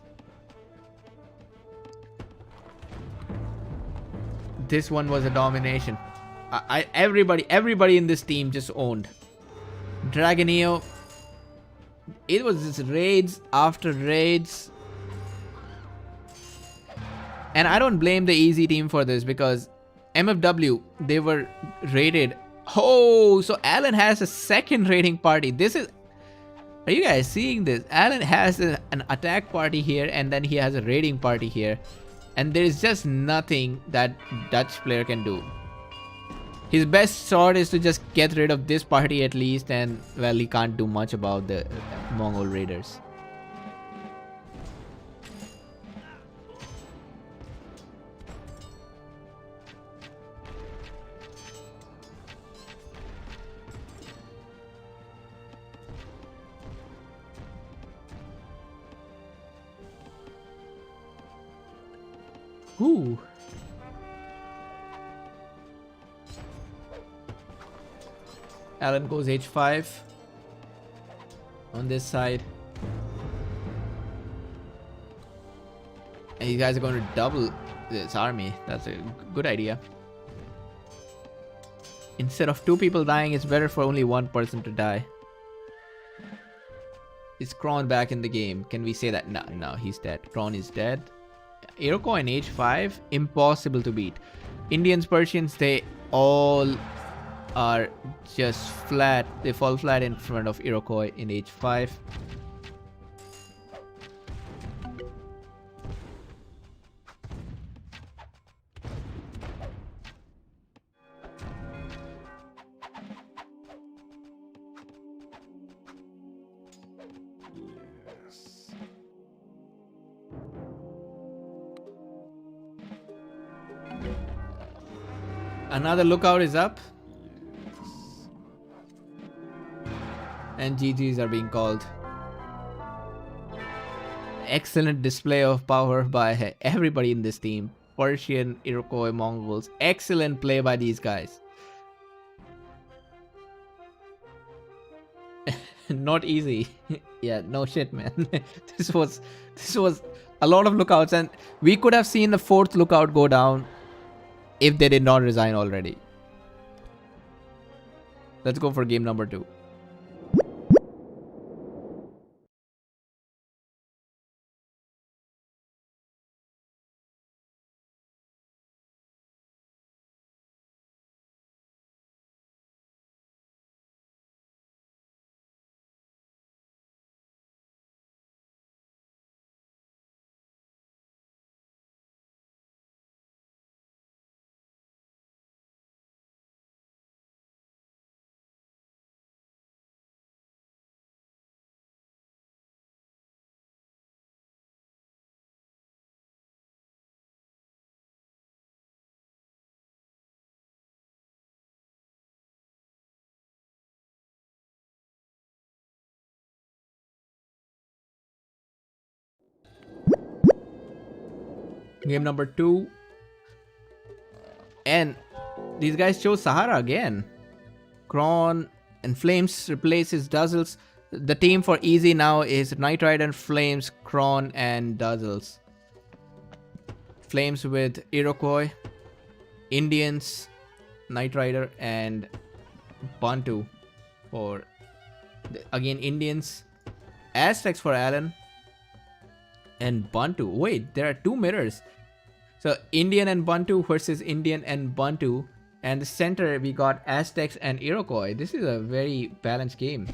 This one was a domination. Everybody in this team just owned. Dragonio. It was just raids after raids. And I don't blame the easy team for this because MFW, they were raided. Oh, so Alan has a second raiding party. Are you guys seeing this? Alan has an attack party here and then he has a raiding party here. And there is just nothing that Dutch player can do. His best sword is to just get rid of this party at least, and well, he can't do much about the Mongol raiders. Ooh. Alan goes H5 on this side. And you guys are going to double this army. That's a good idea. Instead of 2 people dying, it's better for only 1 person to die. Is Kron back in the game? Can we say that? No, he's dead. Kron is dead. Iroquois in H5, impossible to beat. Indians, Persians, they all are just flat. They fall flat in front of Iroquois in H5. Yes. Another lookout is up. Yes. And GGs are being called. Excellent display of power by everybody in this team. Persian, Iroquois, Mongols. Excellent play by these guys. Not easy. Yeah, no shit, man. this was a lot of lookouts, and we could have seen the fourth lookout go down if they did not resign already. Let's go for game number 2. Game number 2. And these guys chose Sahara again. Kron and Flames replaces Duzzles. The team for easy now is Knight Rider, Flames, Kron, and Duzzles. Flames with Iroquois, Indians, Knight Rider, and Bantu for again Indians, Aztecs for Alan, and Bantu. Wait, there are 2 mirrors. So Indian and Bantu versus Indian and Bantu. And the center we got Aztecs and Iroquois. This is a very balanced game.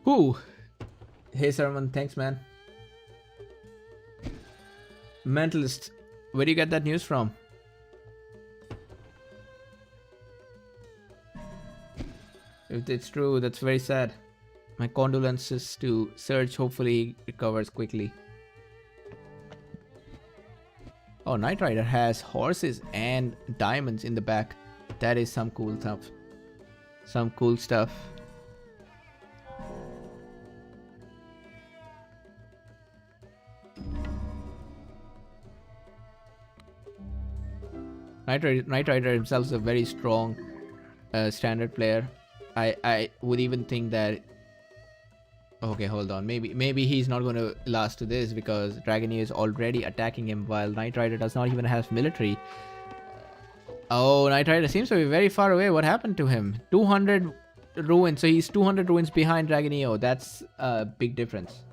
Ooh. Hey Sermon, thanks man. Mentalist, where do you get that news from? If it's true, that's very sad. My condolences to Serge. Hopefully he recovers quickly. Oh, Knight Rider has horses and diamonds in the back. That is some cool stuff. Some cool stuff. Knight Rider himself is a very strong standard player. I would even think that. Okay, hold on. Maybe he's not going to last to this because Dragoneer is already attacking him while Knight Rider does not even have military. Oh, Knight Rider seems to be very far away. What happened to him? 200 ruins. So he's 200 ruins behind Dragoneer. That's a big difference.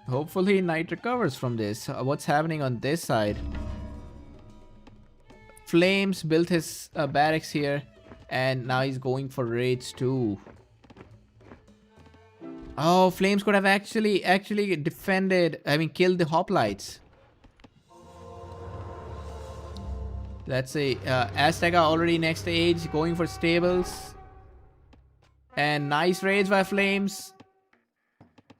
Hopefully Knight recovers from this. What's happening on this side? Flames built his barracks here, and now he's going for raids too. Oh, Flames could have actually defended. I mean, killed the hoplites. Let's see. Azteca already next stage, going for stables, and nice raids by Flames.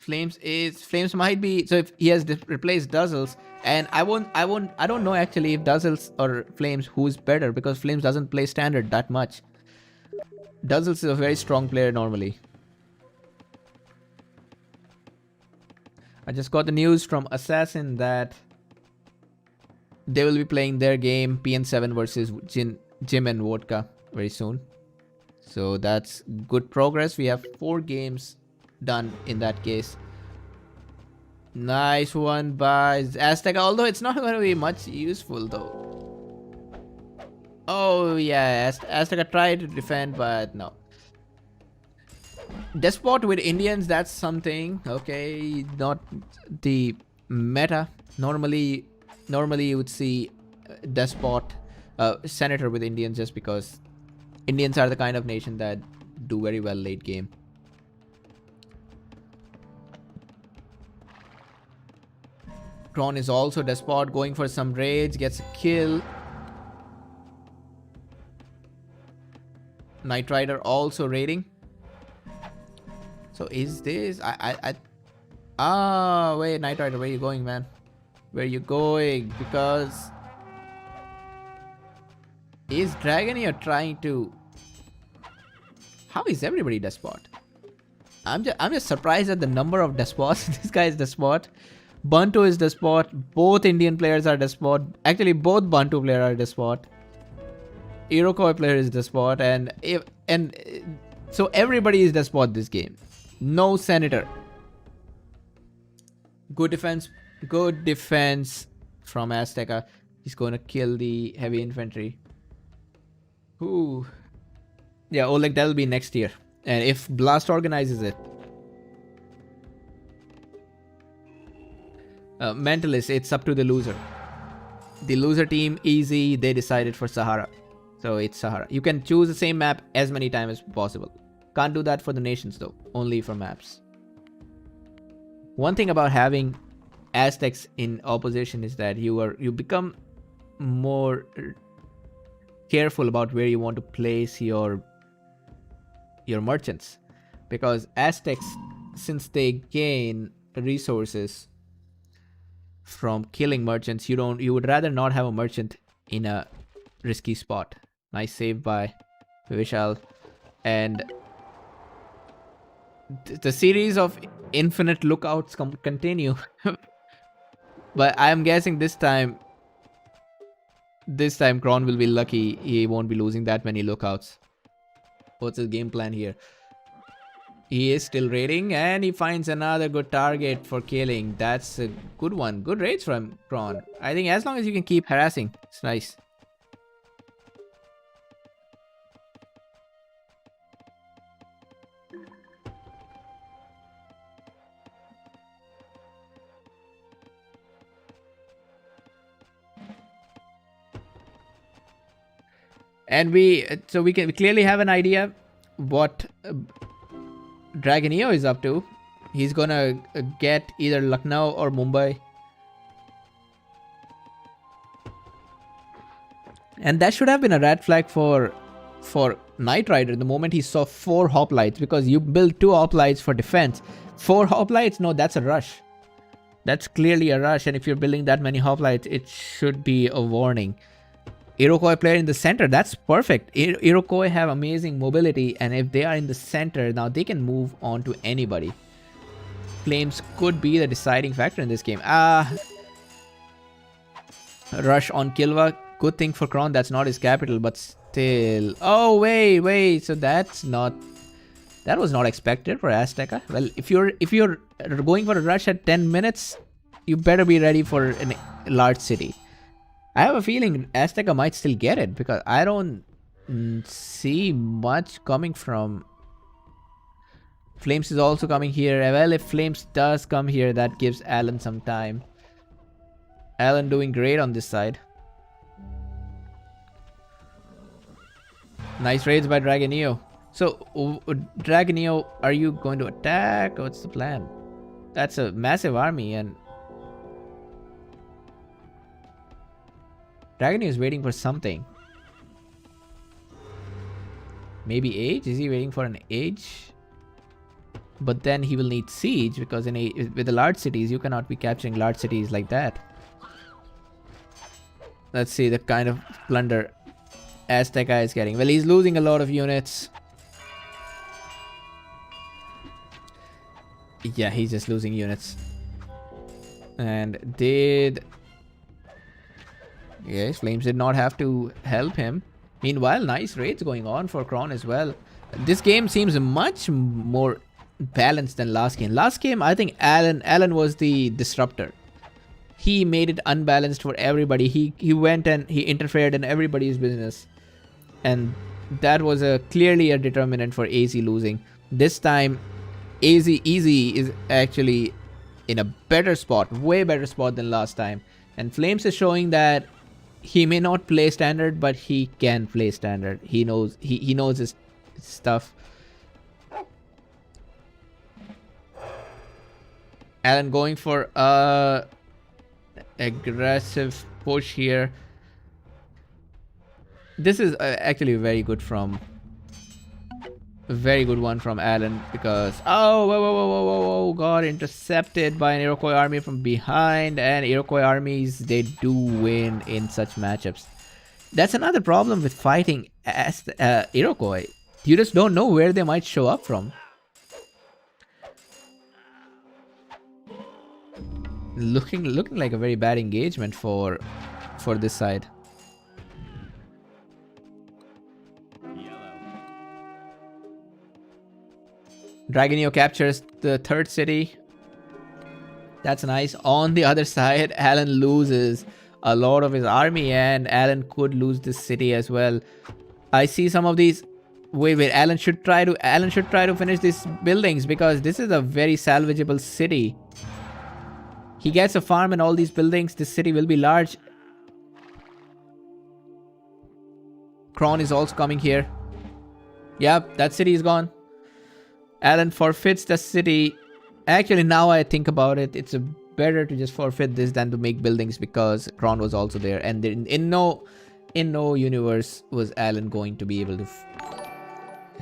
Flames might be, so if he has replaced Duzzles, and I don't know actually if Duzzles or Flames who's better, because Flames doesn't play standard that much. Duzzles is a very strong player normally. I just got the news from Assassin that they will be playing their game PN7 versus Jim and Vodka very soon. So that's good progress. We have 4 games done in that case. Nice one by Azteca, although it's not going to be much useful though. Oh yeah, Azteca tried to defend, but no. Despot with Indians, that's something. Okay, not the meta. Normally you would see despot, senator with Indians, just because Indians are the kind of nation that do very well late game. Kron is also despot, going for some raids, gets a kill. Knight Rider also raiding. So is this wait, Knight Rider, where you going, man? Where you going? Because is Dragoneer trying to... How is everybody despot? I'm just surprised at the number of despots. This guy is despot. Bantu is despot. Both Indian players are despot. Actually, both Bantu players are despot. Iroquois player is despot, so everybody is despot this game. No senator. Good defense from Azteca. He's going to kill the heavy infantry. Ooh. Yeah, Oleg, that'll be next year. And if Blast organizes it. Mentalist, it's up to the loser. The loser team, easy, they decided for Sahara. So it's Sahara. You can choose the same map as many times as possible. Can't do that for the nations though, only for maps. One thing about having Aztecs in opposition is that you become more careful about where you want to place your merchants, because Aztecs, since they gain resources from killing merchants, you would rather not have a merchant in a risky spot. Nice save by Vishal. And the series of infinite lookouts continue. But I am guessing this time Kron will be lucky. He won't be losing that many lookouts. What's his game plan here? He is still raiding, and he finds another good target for killing. That's a good one. Good raids from Kron. I think as long as you can keep harassing, it's nice. And we clearly have an idea what Dragoneer is up to. He's gonna get either Lucknow or Mumbai. And that should have been a red flag for Knight Rider the moment he saw 4 hoplites, because you build 2 hoplites for defense. 4 hoplites? No, that's a rush. That's clearly a rush, and if you're building that many hoplites, it should be a warning. Iroquois player in the center, that's perfect. Iroquois have amazing mobility, and if they are in the center, now they can move on to anybody. Flames could be the deciding factor in this game. Rush on Kilwa. Good thing for Kron, that's not his capital, but still. Oh, wait. So that was not expected for Azteca. Well, if you're going for a rush at 10 minutes, you better be ready for a large city. I have a feeling Azteca might still get it, because I don't see much coming from... Flames is also coming here. Well, if Flames does come here, that gives Alan some time. Alan doing great on this side. Nice raids by Dragoneer. So, Dragoneer, are you going to attack? What's the plan? That's a massive army, and Dragoneer is waiting for something. Maybe age? Is he waiting for an age? But then he will need siege, because with the large cities, you cannot be capturing large cities like that. Let's see the kind of plunder Azteca is getting. Well, he's losing a lot of units. Yeah, he's just losing units. And yes, Flames did not have to help him. Meanwhile, nice raids going on for Kron as well. This game seems much more balanced than last game. Last game, I think Alan was the disruptor. He made it unbalanced for everybody. He went and he interfered in everybody's business, and that was clearly a determinant for AZ losing. This time, Easy is actually in a better spot, way better spot than last time. And Flames is showing that he may not play standard, but he can play standard. He knows he knows his stuff. Alan going for a aggressive push here. This is actually very good one from Alan, because whoa, got intercepted by an Iroquois army from behind, and Iroquois armies, they do win in such matchups. That's another problem with fighting as Iroquois. You just don't know where they might show up from. Looking like a very bad engagement for this side. Dragonio captures the third city. That's nice. On the other side, Alan loses a lot of his army, and Alan could lose this city as well. I see some of these. Wait. Alan should try to finish these buildings, because this is a very salvageable city. He gets a farm and all these buildings. This city will be large. Kron is also coming here. Yep, that city is gone. Alan forfeits the city. Actually, now I think about it, it's better to just forfeit this than to make buildings, because Kron was also there, and in no universe was Alan going to be able to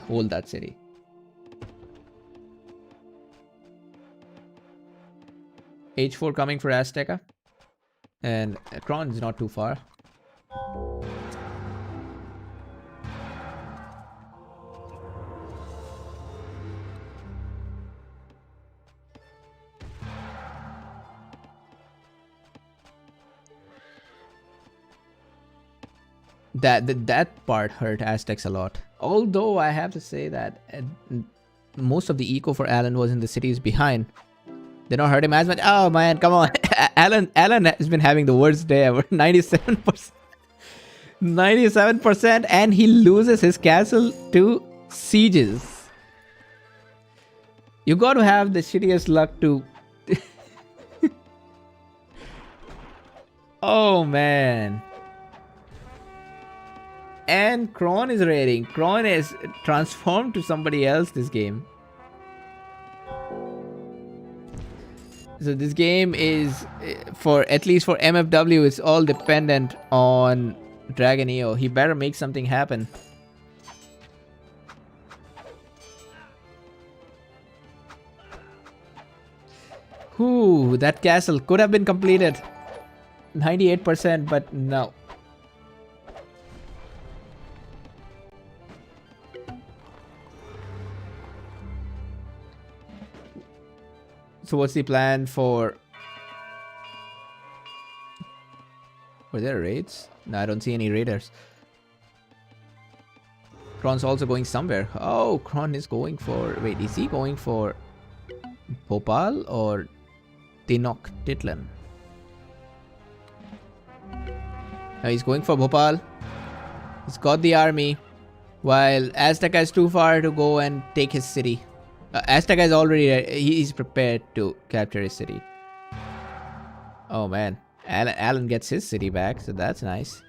hold that city. H4 coming for Azteca, and Kron is not too far. That part hurt Aztecs a lot. Although I have to say that most of the eco for Alan was in the cities behind. Did not hurt him as much. Oh man, come on. Alan has been having the worst day ever. 97%. 97%, and he loses his castle to sieges. You got to have the shittiest luck to... Oh man. And Kron is raiding. Kron is transformed to somebody else this game. So this game is, at least for MFW, it's all dependent on Dragonio. He better make something happen. Ooh, that castle could have been completed. 98%, but no. So what's the plan for... Were there raids? No, I don't see any raiders. Kron's also going somewhere. Oh, Kron is going for... Wait, is he going for Bhopal or Tenochtitlan? No, he's going for Bhopal. He's got the army, while Azteca is too far to go and take his city. Azteca is already... He's prepared to capture his city. Oh man. Alan gets his city back, so that's nice.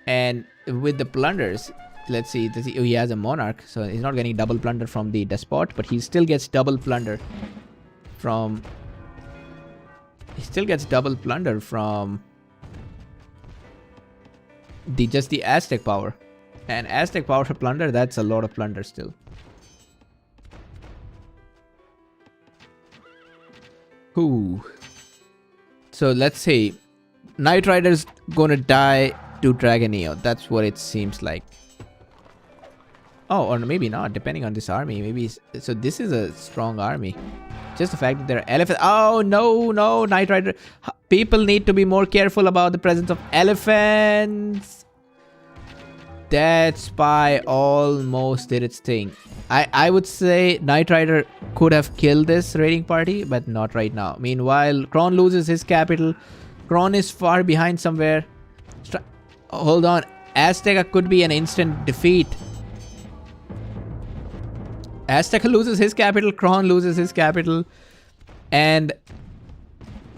And with the plunders, let's see. He has a monarch, so he's not getting double plunder from the despot, but he still gets double plunder from... He still gets double plunder from just the Aztec power. And Aztec power for plunder, that's a lot of plunder still. Ooh. So let's say Knight Rider's gonna die to Dragonio. That's what it seems like. Oh, or maybe not, depending on this army. Maybe so this is a strong army. Just the fact that there are elephants. Oh no, Knight Rider. People need to be more careful about the presence of elephants. That spy almost did its thing. I would say Knight Rider could have killed this raiding party, but not right now. Meanwhile, Kron loses his capital. Kron is far behind somewhere. Hold on. Azteca could be an instant defeat. Azteca loses his capital. Kron loses his capital. And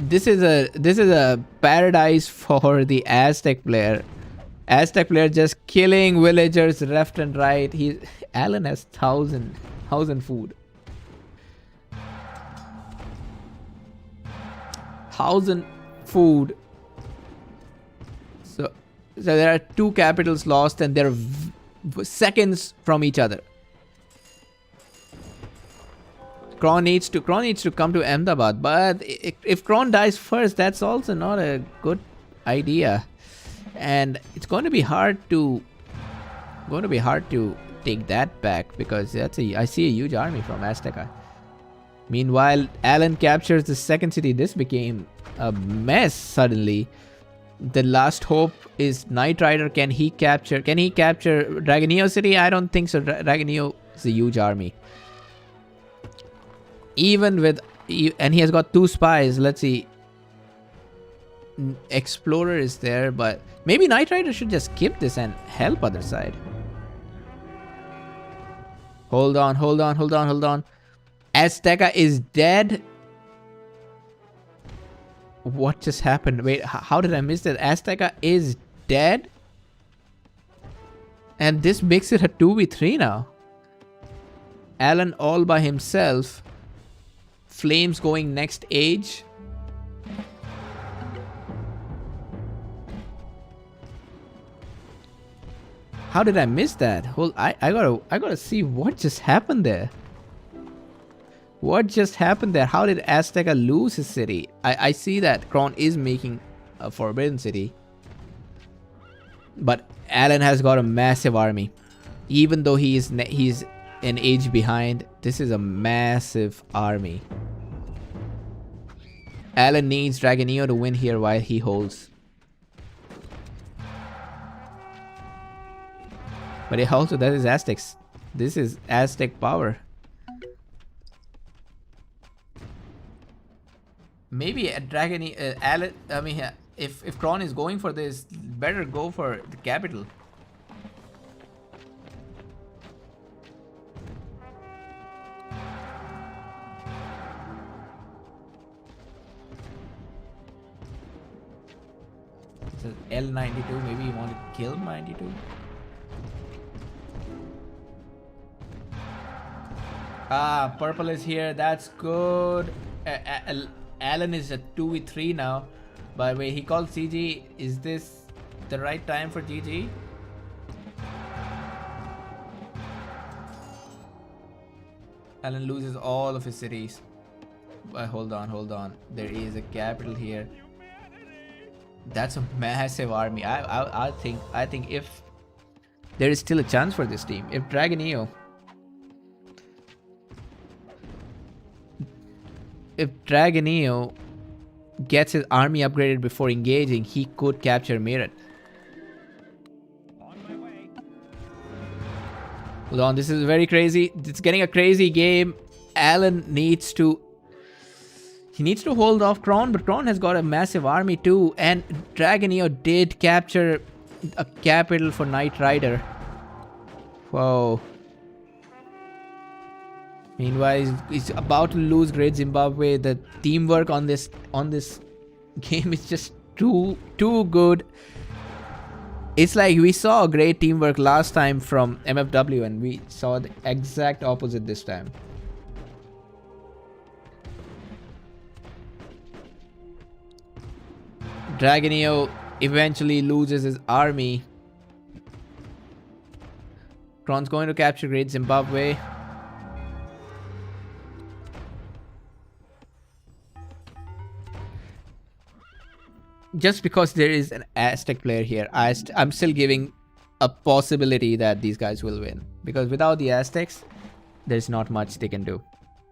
this is a paradise for the Aztec player. Aztec player just killing villagers left and right. Alan has 1,000 food. 1,000 food. So there are 2 capitals lost and they're seconds from each other. Kron needs to come to Ahmedabad, but if Kron dies first, that's also not a good idea. And it's going to be hard to take that back, because I see a huge army from Azteca. Meanwhile, Alan captures the second city. This became a mess suddenly. The last hope is Knight Rider. Can he capture Dragoneo city? I don't think so. Dragoneo is a huge army. And he has got 2 spies. Let's see. Explorer is there, but maybe Knight Rider should just skip this and help other side. Hold on. Azteca is dead. What just happened? Wait, how did I miss that? Azteca is dead. And this makes it a 2v3 now. Alan all by himself. Flames going next age. How did I miss that? I gotta see what just happened there. What just happened there? How did Azteca lose his city? I see that Kron is making a Forbidden City. But Alan has got a massive army. Even though he's an age behind, this is a massive army. Alan needs Dragoneo to win here while he holds. But it also, that is Aztecs. This is Aztec power. Maybe a Dragoneo, Alan, if Kron is going for this, better go for the capital. It says L92, maybe you want to kill 92? Ah, purple is here. That's good. Alan is at 2v3 now. By the way, he called CG. Is this the right time for GG? Alan loses all of his cities. Hold on. There is a capital here. That's a massive army. I think if there is still a chance for this team, if Dragoneo gets his army upgraded before engaging, he could capture Meerut. Hold on, this is very crazy. It's getting a crazy game. Alan needs to hold off Kron, but Kron has got a massive army too, and Dragoneo did capture a capital for Knight Rider. Whoa. Meanwhile, he's about to lose Great Zimbabwe. The teamwork on this game is just too good. It's like we saw great teamwork last time from MFW, and we saw the exact opposite this time. Dragoneo eventually loses his army. Kron's going to capture Great Zimbabwe. Just because there is an Aztec player here, I'm still giving a possibility that these guys will win. Because without the Aztecs, there's not much they can do.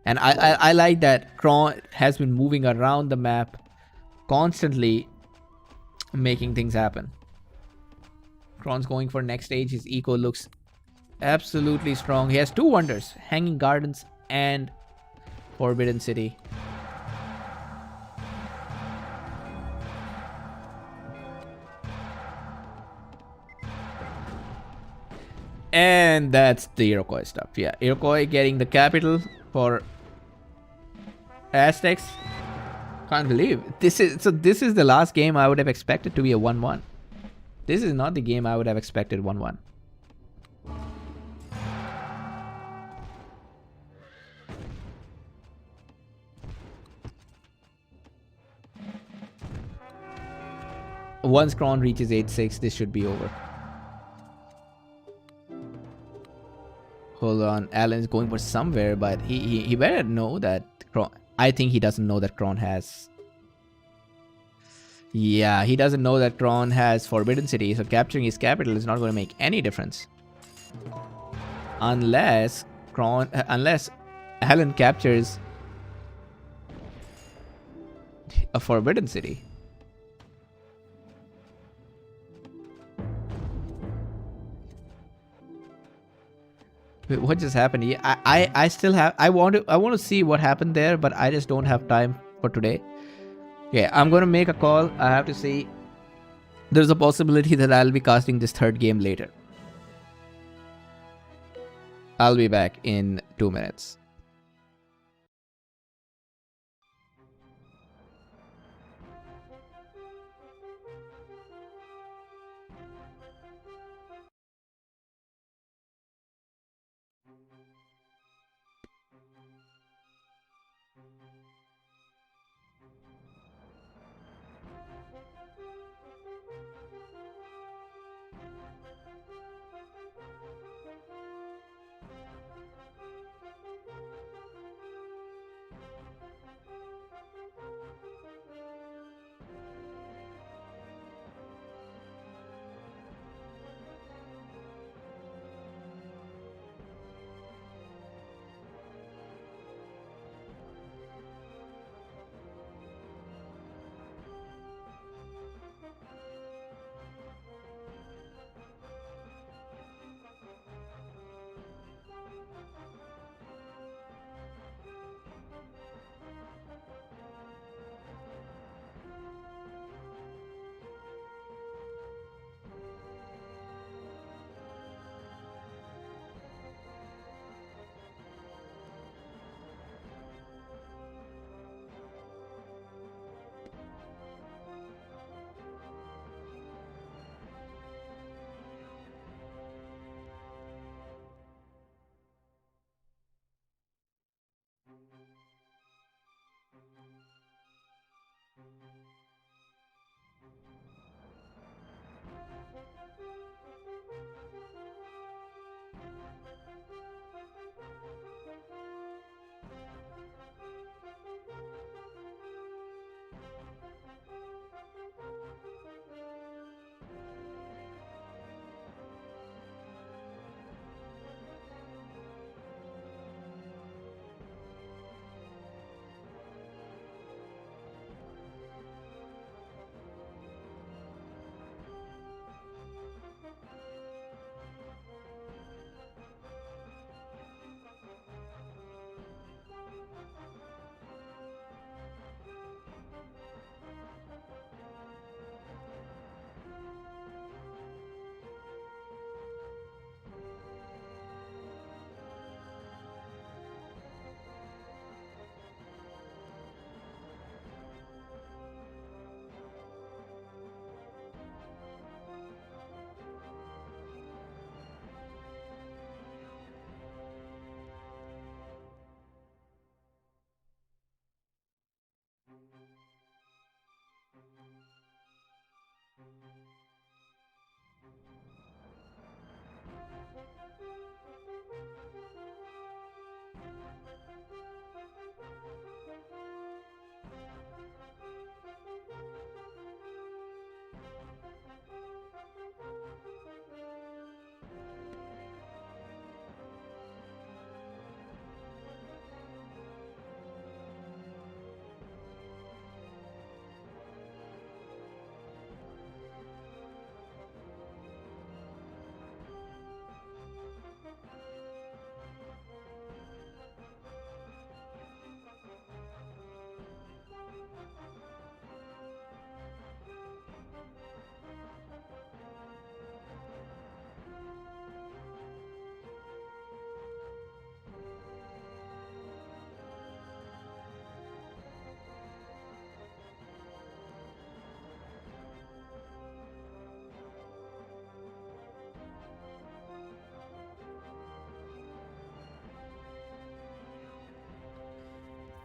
And I like that Kron has been moving around the map, constantly making things happen. Kron's going for next stage. His eco looks absolutely strong. He has two wonders, Hanging Gardens and Forbidden City. And that's the Iroquois stuff. Yeah, Iroquois getting the capital for Aztecs. Can't believe this is the last game I would have expected to be a 1-1. This is not the game I would have expected 1-1. Once Kron reaches 8-6, this should be over. Hold on, Alan's going for somewhere, but he better know that Kron. I think he doesn't know that Kron has. Yeah, he doesn't know that Kron has Forbidden City, so capturing his capital is not going to make any difference. Unless Alan captures a Forbidden City. Wait, what just happened? Yeah, I still have. I want to see what happened there, but I just don't have time for today. Yeah, I'm gonna make a call. I have to see. There's a possibility that I'll be casting this third game later. I'll be back in 2 minutes.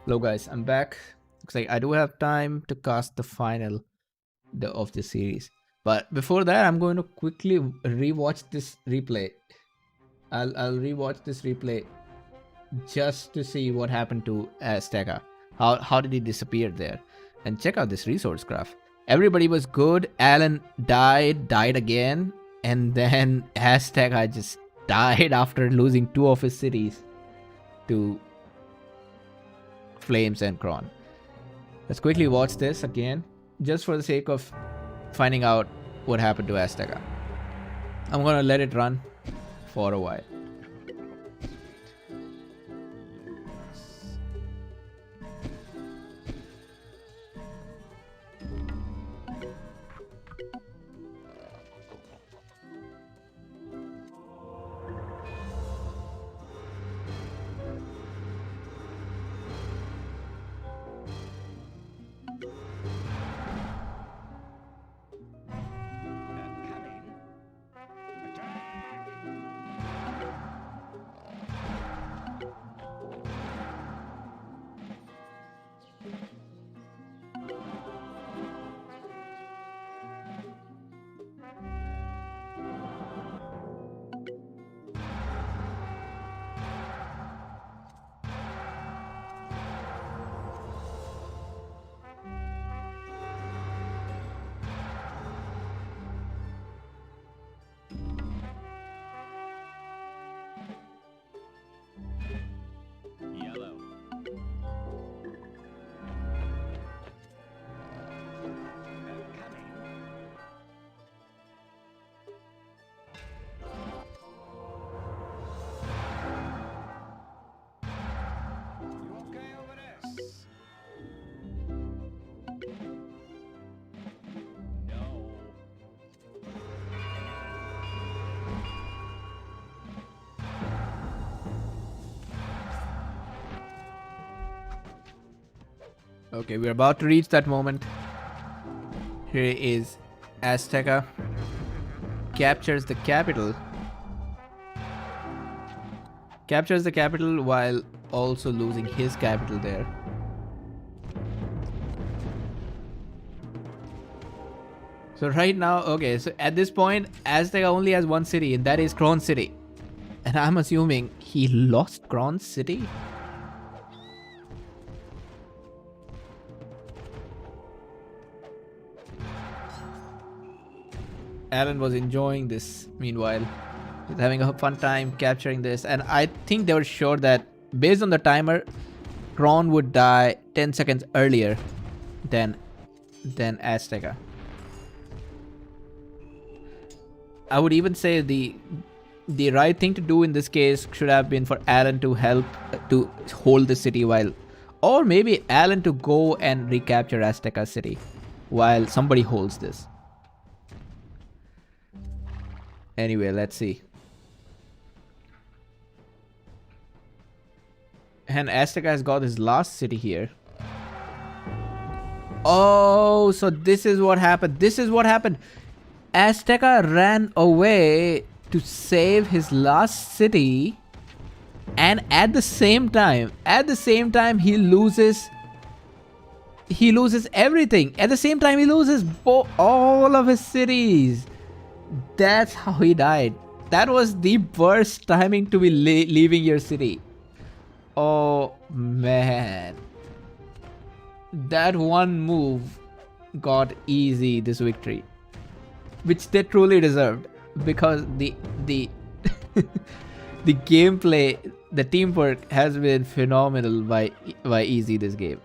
Hello guys, I'm back. Looks like I do have time to cast the final of this series. But before that, I'm going to quickly rewatch this replay. I'll rewatch this replay just to see what happened to Azteca. How did he disappear there? And check out this resource graph. Everybody was good. Alan died again, and then Azteca just died after losing 2 of his cities to Flames and Kron. Let's quickly watch this again, just for the sake of finding out what happened to Azteca. I'm gonna let it run for a while. Yellow. You okay over there? No. Okay, we're about to reach that moment. Here is Azteca captures the capital. Captures the capital while also losing his capital there. So right now, okay, so at this point, Azteca only has one city, and that is Kron City. And I'm assuming he lost Kron City? Alan was enjoying this meanwhile. He's having a fun time capturing this. And I think they were sure that based on the timer, Kron would die 10 seconds earlier than Azteca. I would even say the right thing to do in this case should have been for Alan to help to hold the city while, or maybe Alan to go and recapture Azteca City while somebody holds this. Anyway, let's see. And Azteca has got his last city here. Oh, so this is what happened. This is what happened. Azteca ran away to save his last city, and at the same time he loses everything. At the same time he loses all of his cities. That's how he died. That was the worst timing to be leaving your city. Oh man, that one move got easy this victory, which they truly deserved, because the the gameplay, the teamwork has been phenomenal by easy this game.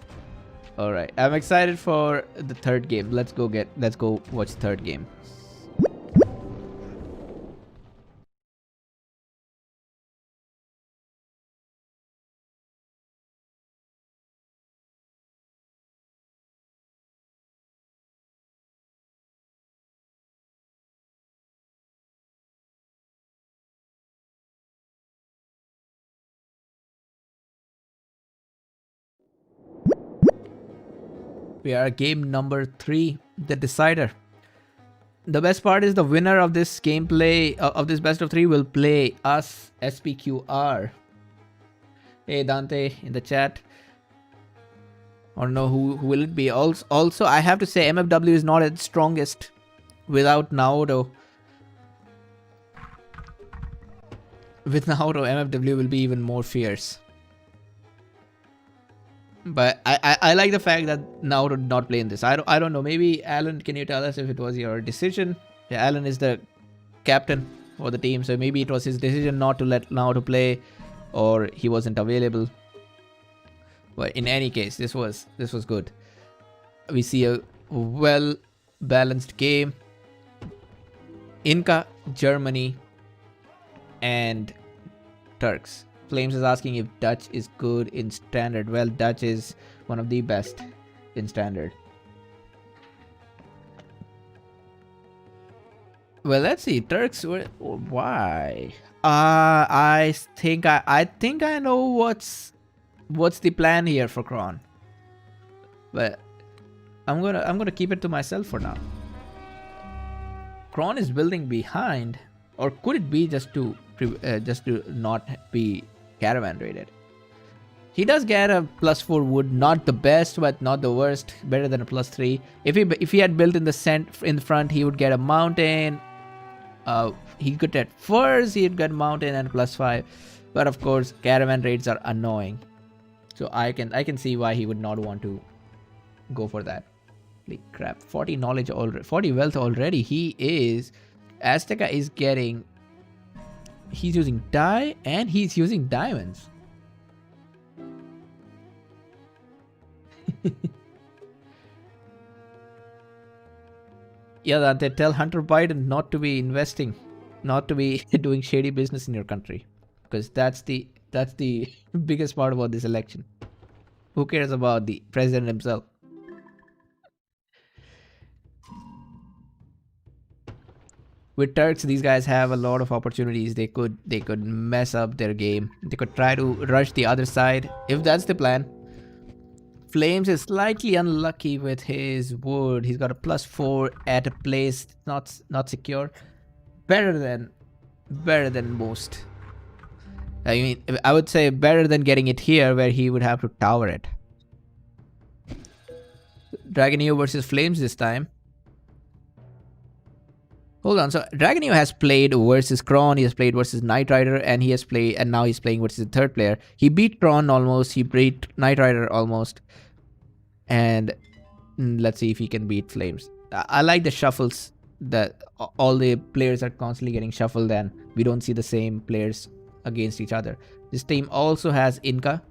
All right, I'm excited for the third game. Let's go watch the third game. We are game number 3, the decider. The best part is the winner of this gameplay, of this best of 3, will play us SPQR. Hey Dante in the chat. Or no, who will it be? Also, I have to say MFW is not its strongest. Without Naoto. With Naoto, MFW will be even more fierce. But I like the fact that Naoto did not play in this. I don't know. Maybe Alan, can you tell us if it was your decision? Yeah, Alan is the captain for the team, so maybe it was his decision not to let Naoto play, or he wasn't available. But in any case, this was good. We see a well balanced game. Inca, Germany, and Turks. Flames is asking if Dutch is good in standard. Well, Dutch is one of the best in standard. Well, let's see. Turks, why? I think I know what's the plan here for Kron. But I'm gonna keep it to myself for now. Kron is building behind, or could it be just to not be caravan raided? He does get a +4 wood, not the best, but not the worst. Better than a +3. If he had built in the front, he would get a mountain. He could get furs. He'd get mountain and +5. But of course, caravan raids are annoying. So I can see why he would not want to go for that. Holy crap! 40 knowledge already. 40 wealth already. He is. Azteca is getting. He's using dye and he's using diamonds. Yeah, they tell Hunter Biden not to be investing, not to be doing shady business in your country, because that's the biggest part about this election. Who cares about the president himself? With Turks, these guys have a lot of opportunities. They could mess up their game. They could try to rush the other side if that's the plan. Flames is slightly unlucky with his wood. He's got a +4 at a place not secure. Better than most. I mean, I would say better than getting it here where he would have to tower it. Dragonio versus Flames this time. Hold on, so Dragonio has played versus Kron, he has played versus Knight Rider, and now he's playing versus the third player. He beat Kron almost, he beat Knight Rider almost. And let's see if he can beat Flames. I like the shuffles, that all the players are constantly getting shuffled and we don't see the same players against each other. This team also has Inca.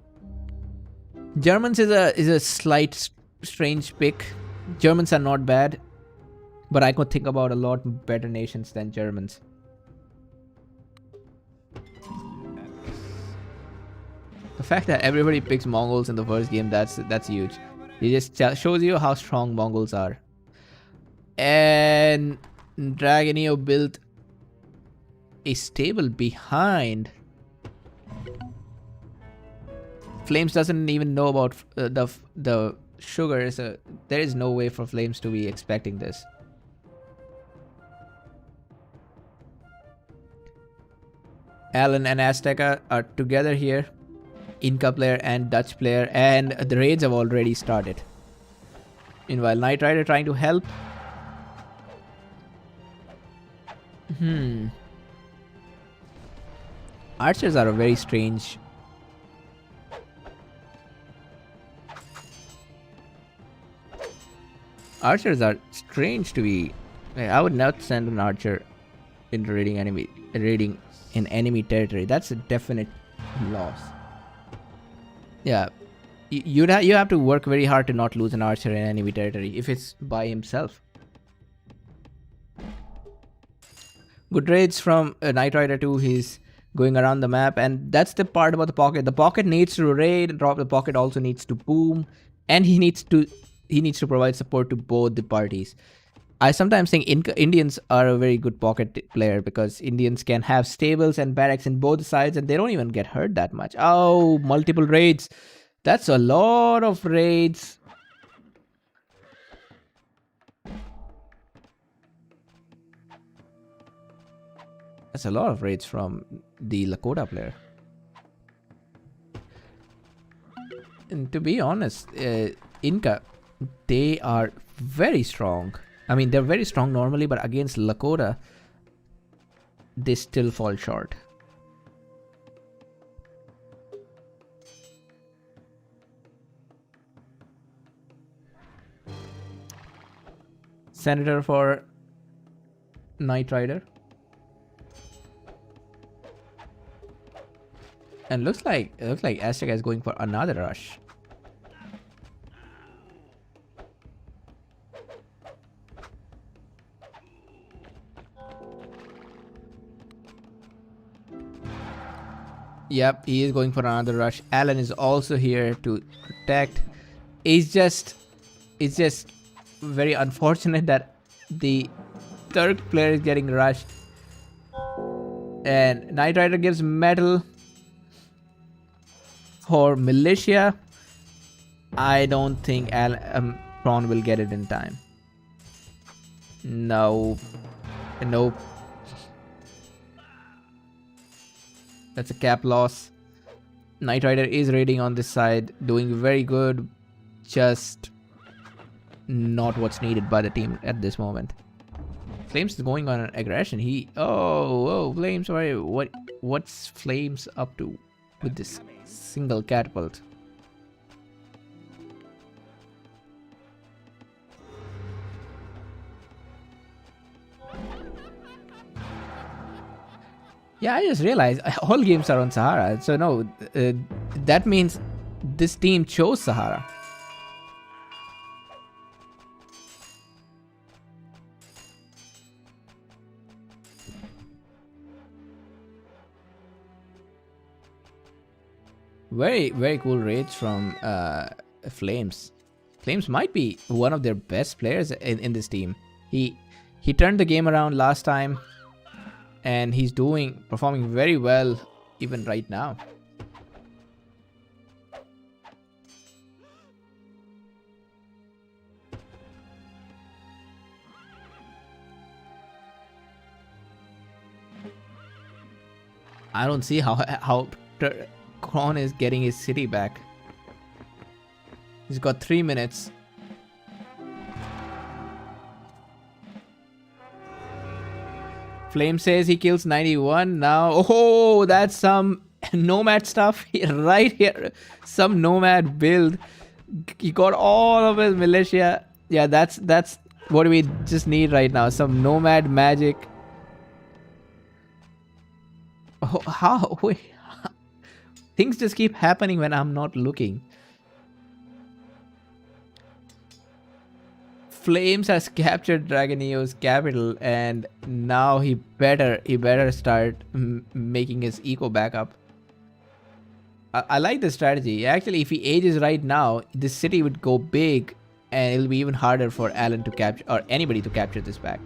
Germans is a slight strange pick. Germans are not bad, but I could think about a lot better nations than Germans. The fact that everybody picks Mongols in the first game, that's huge. It just shows you how strong Mongols are. And Dragonio built a stable behind. Flames doesn't even know about the sugar, so there is no way for Flames to be expecting this. Alan and Azteca are together here. Inca player and Dutch player, and the raids have already started. Meanwhile, Knight Rider trying to help. Archers are a very strange. Archers are strange to be. I would not send an archer into raiding in enemy territory. That's a definite loss. Yeah, you have to work very hard to not lose an archer in enemy territory if it's by himself. Good raids from Knight Rider 2. He's going around the map, and that's the part about the pocket. The pocket needs to raid, drop. The pocket also needs to boom, and he needs to provide support to both the parties. I sometimes think Indians are a very good pocket player because Indians can have stables and barracks in both sides and they don't even get hurt that much. Oh, multiple raids. That's a lot of raids. That's a lot of raids from the Lakota player. And to be honest, Inca, they are very strong. I mean, they're very strong normally, but against Lakota, they still fall short. Senator for Knight Rider. And looks like Aztec is going for another rush. Yep, he is going for another rush. Alan is also here to protect. It's just very unfortunate that the Turk player is getting rushed. And Knight Rider gives metal for militia. I don't think Prawn will get it in time. No. Nope. That's a cap loss. Knight Rider is raiding on this side, doing very good. Just not what's needed by the team at this moment. Flames is going on an aggression. Flames. What's Flames up to with this single catapult? Yeah, I just realized all games are on Sahara. So no, that means this team chose Sahara. Very, very cool raids from Flames. Flames might be one of their best players in this team. He turned the game around last time. And he's performing very well even right now. I don't see how Kron is getting his city back. He's got 3 minutes. Flame says he kills 91 now. Oh, that's some nomad stuff right here. Some nomad build. He got all of his militia. Yeah, that's what we just need right now. Some nomad magic. Oh, how? Wait. Things just keep happening when I'm not looking. Flames has captured Dragoneo's capital, and now he better start making his eco back up. I like the strategy. Actually, if he ages right now, this city would go big, and it'll be even harder for Alan to capture, or anybody to capture this back.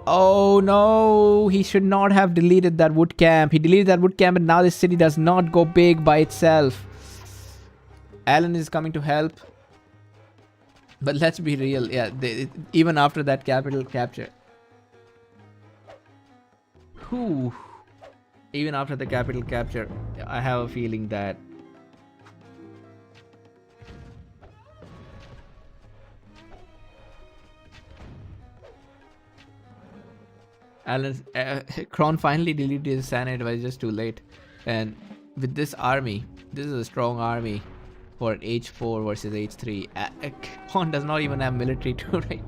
Oh no, he should not have deleted that wood camp. He deleted that wood camp, and now this city does not go big by itself. Alan is coming to help. But let's be real, yeah, even after that capital capture. Whew. Even after the capital capture, I have a feeling that Alan's Kron finally deleted his Senate, but it's just too late. And with this army, this is a strong army. For H4 versus H3. Kron does not even have military too, right?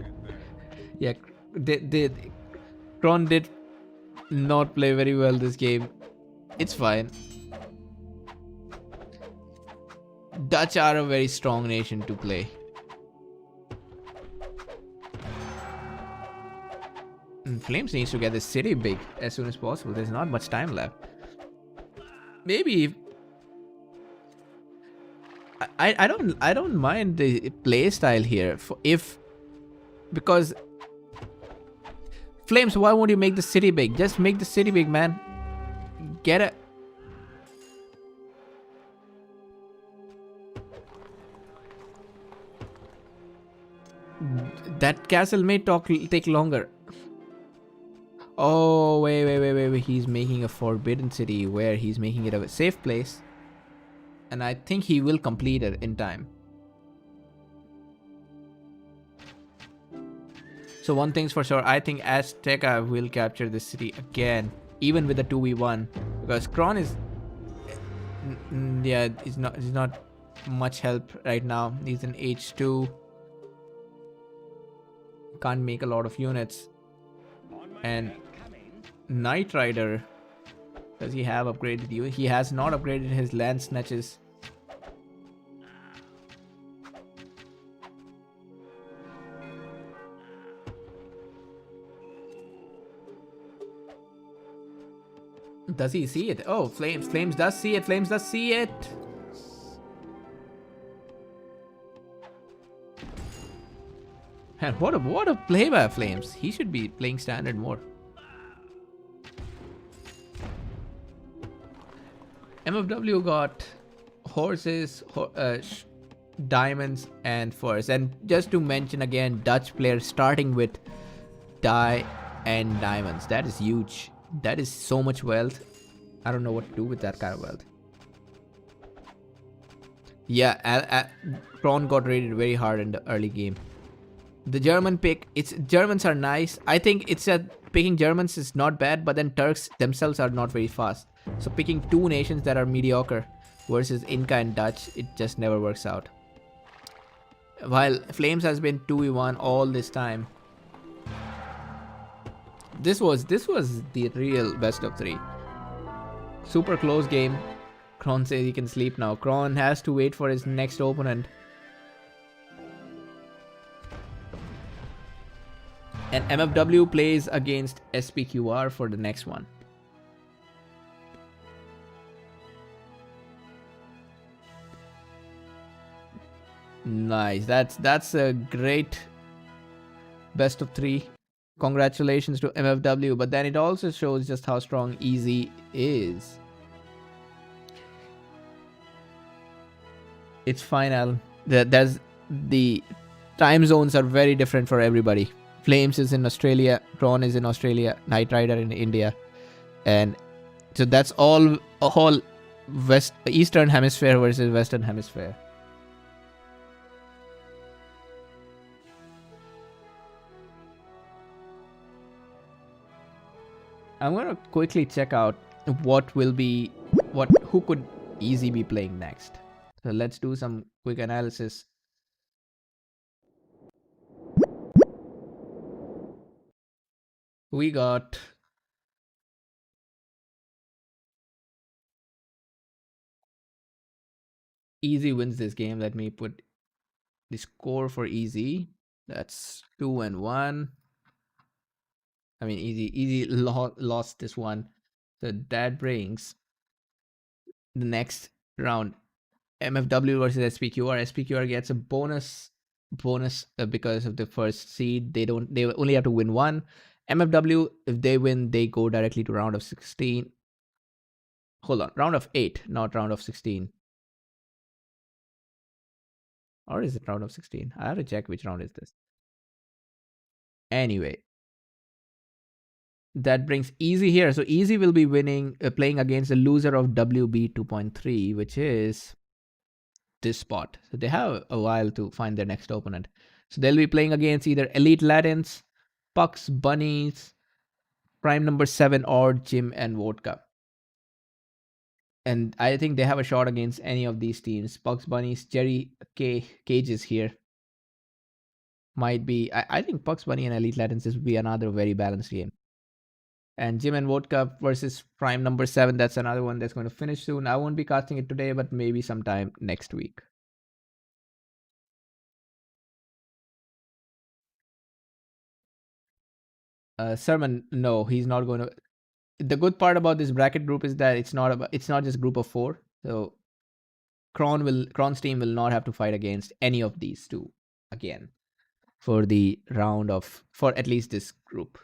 Yeah, Kron did not play very well this game. It's fine. Dutch are a very strong nation to play. And Flames needs to get the city big as soon as possible. There's not much time left. Maybe I don't mind the play style here because Flames, why won't you make the city big? Just make the city big, man. Get it. That castle may take longer. Oh, wait. He's making a forbidden city where he's making it a safe place. And I think he will complete it in time. So one thing's for sure, I think Azteca will capture this city again, even with the 2v1, because Kron is, yeah, he's not much help right now. He's in H2, can't make a lot of units. On my And way. Coming. Knight Rider, does he have upgraded you? He has not upgraded his land snatches. Does he see it? Oh, Flames does see it. Flames does see it. And what a play by Flames. He should be playing standard more. MFW got horses, diamonds, and furs. And just to mention again, Dutch players starting with die and diamonds. That is huge. That is so much wealth. I don't know what to do with that kind of wealth. Yeah, Prawn got rated very hard in the early game. The German pick, it's Germans are nice. I think it's a picking Germans is not bad, but then Turks themselves are not very fast. So picking two nations that are mediocre versus Inca and Dutch, it just never works out. While Flames has been 2v1 all this time. This was the real best of 3. Super close game. Kron says he can sleep now. Kron has to wait for his next opponent. And MFW plays against SPQR for the next one. Nice. That's a great best of 3. Congratulations to MFW. But then it also shows just how strong Easy is. It's final. There's the time zones are very different for everybody. Flames is in Australia, Prawn is in Australia, Knight Rider in India, and so that's all Eastern Hemisphere versus Western Hemisphere. I'm gonna quickly check out who could Easy be playing next. So let's do some quick analysis. We got Easy wins this game. Let me put the score for Easy. That's 2-1. I mean, Easy lost this one. So that brings the next round. MFW versus SPQR. SPQR gets a bonus because of the first seed. They only have to win one. MFW, if they win, they go directly to round of 16. Hold on, round of 8, not round of 16. Or is it round of 16? I have to check which round is this. Anyway, that brings Easy here. So Easy will be playing against the loser of WB 2.3, which is this spot. So they have a while to find their next opponent. So they'll be playing against either Elite Latins, Pucks, Bunnies, Prime number 7, or Jim and Vodka. And I think they have a shot against any of these teams. Pucks, Bunnies, Jerry Cages here. Might be. I think Pucks, Bunny, and Elite Latins will be another very balanced game. And Jim and Vodka versus Prime number 7. That's another one that's going to finish soon. I won't be casting it today, but maybe sometime next week. Sermon, no, he's not going to. The good part about this bracket group is that it's not just group of 4. So Kron's team will not have to fight against any of these two again for at least this group.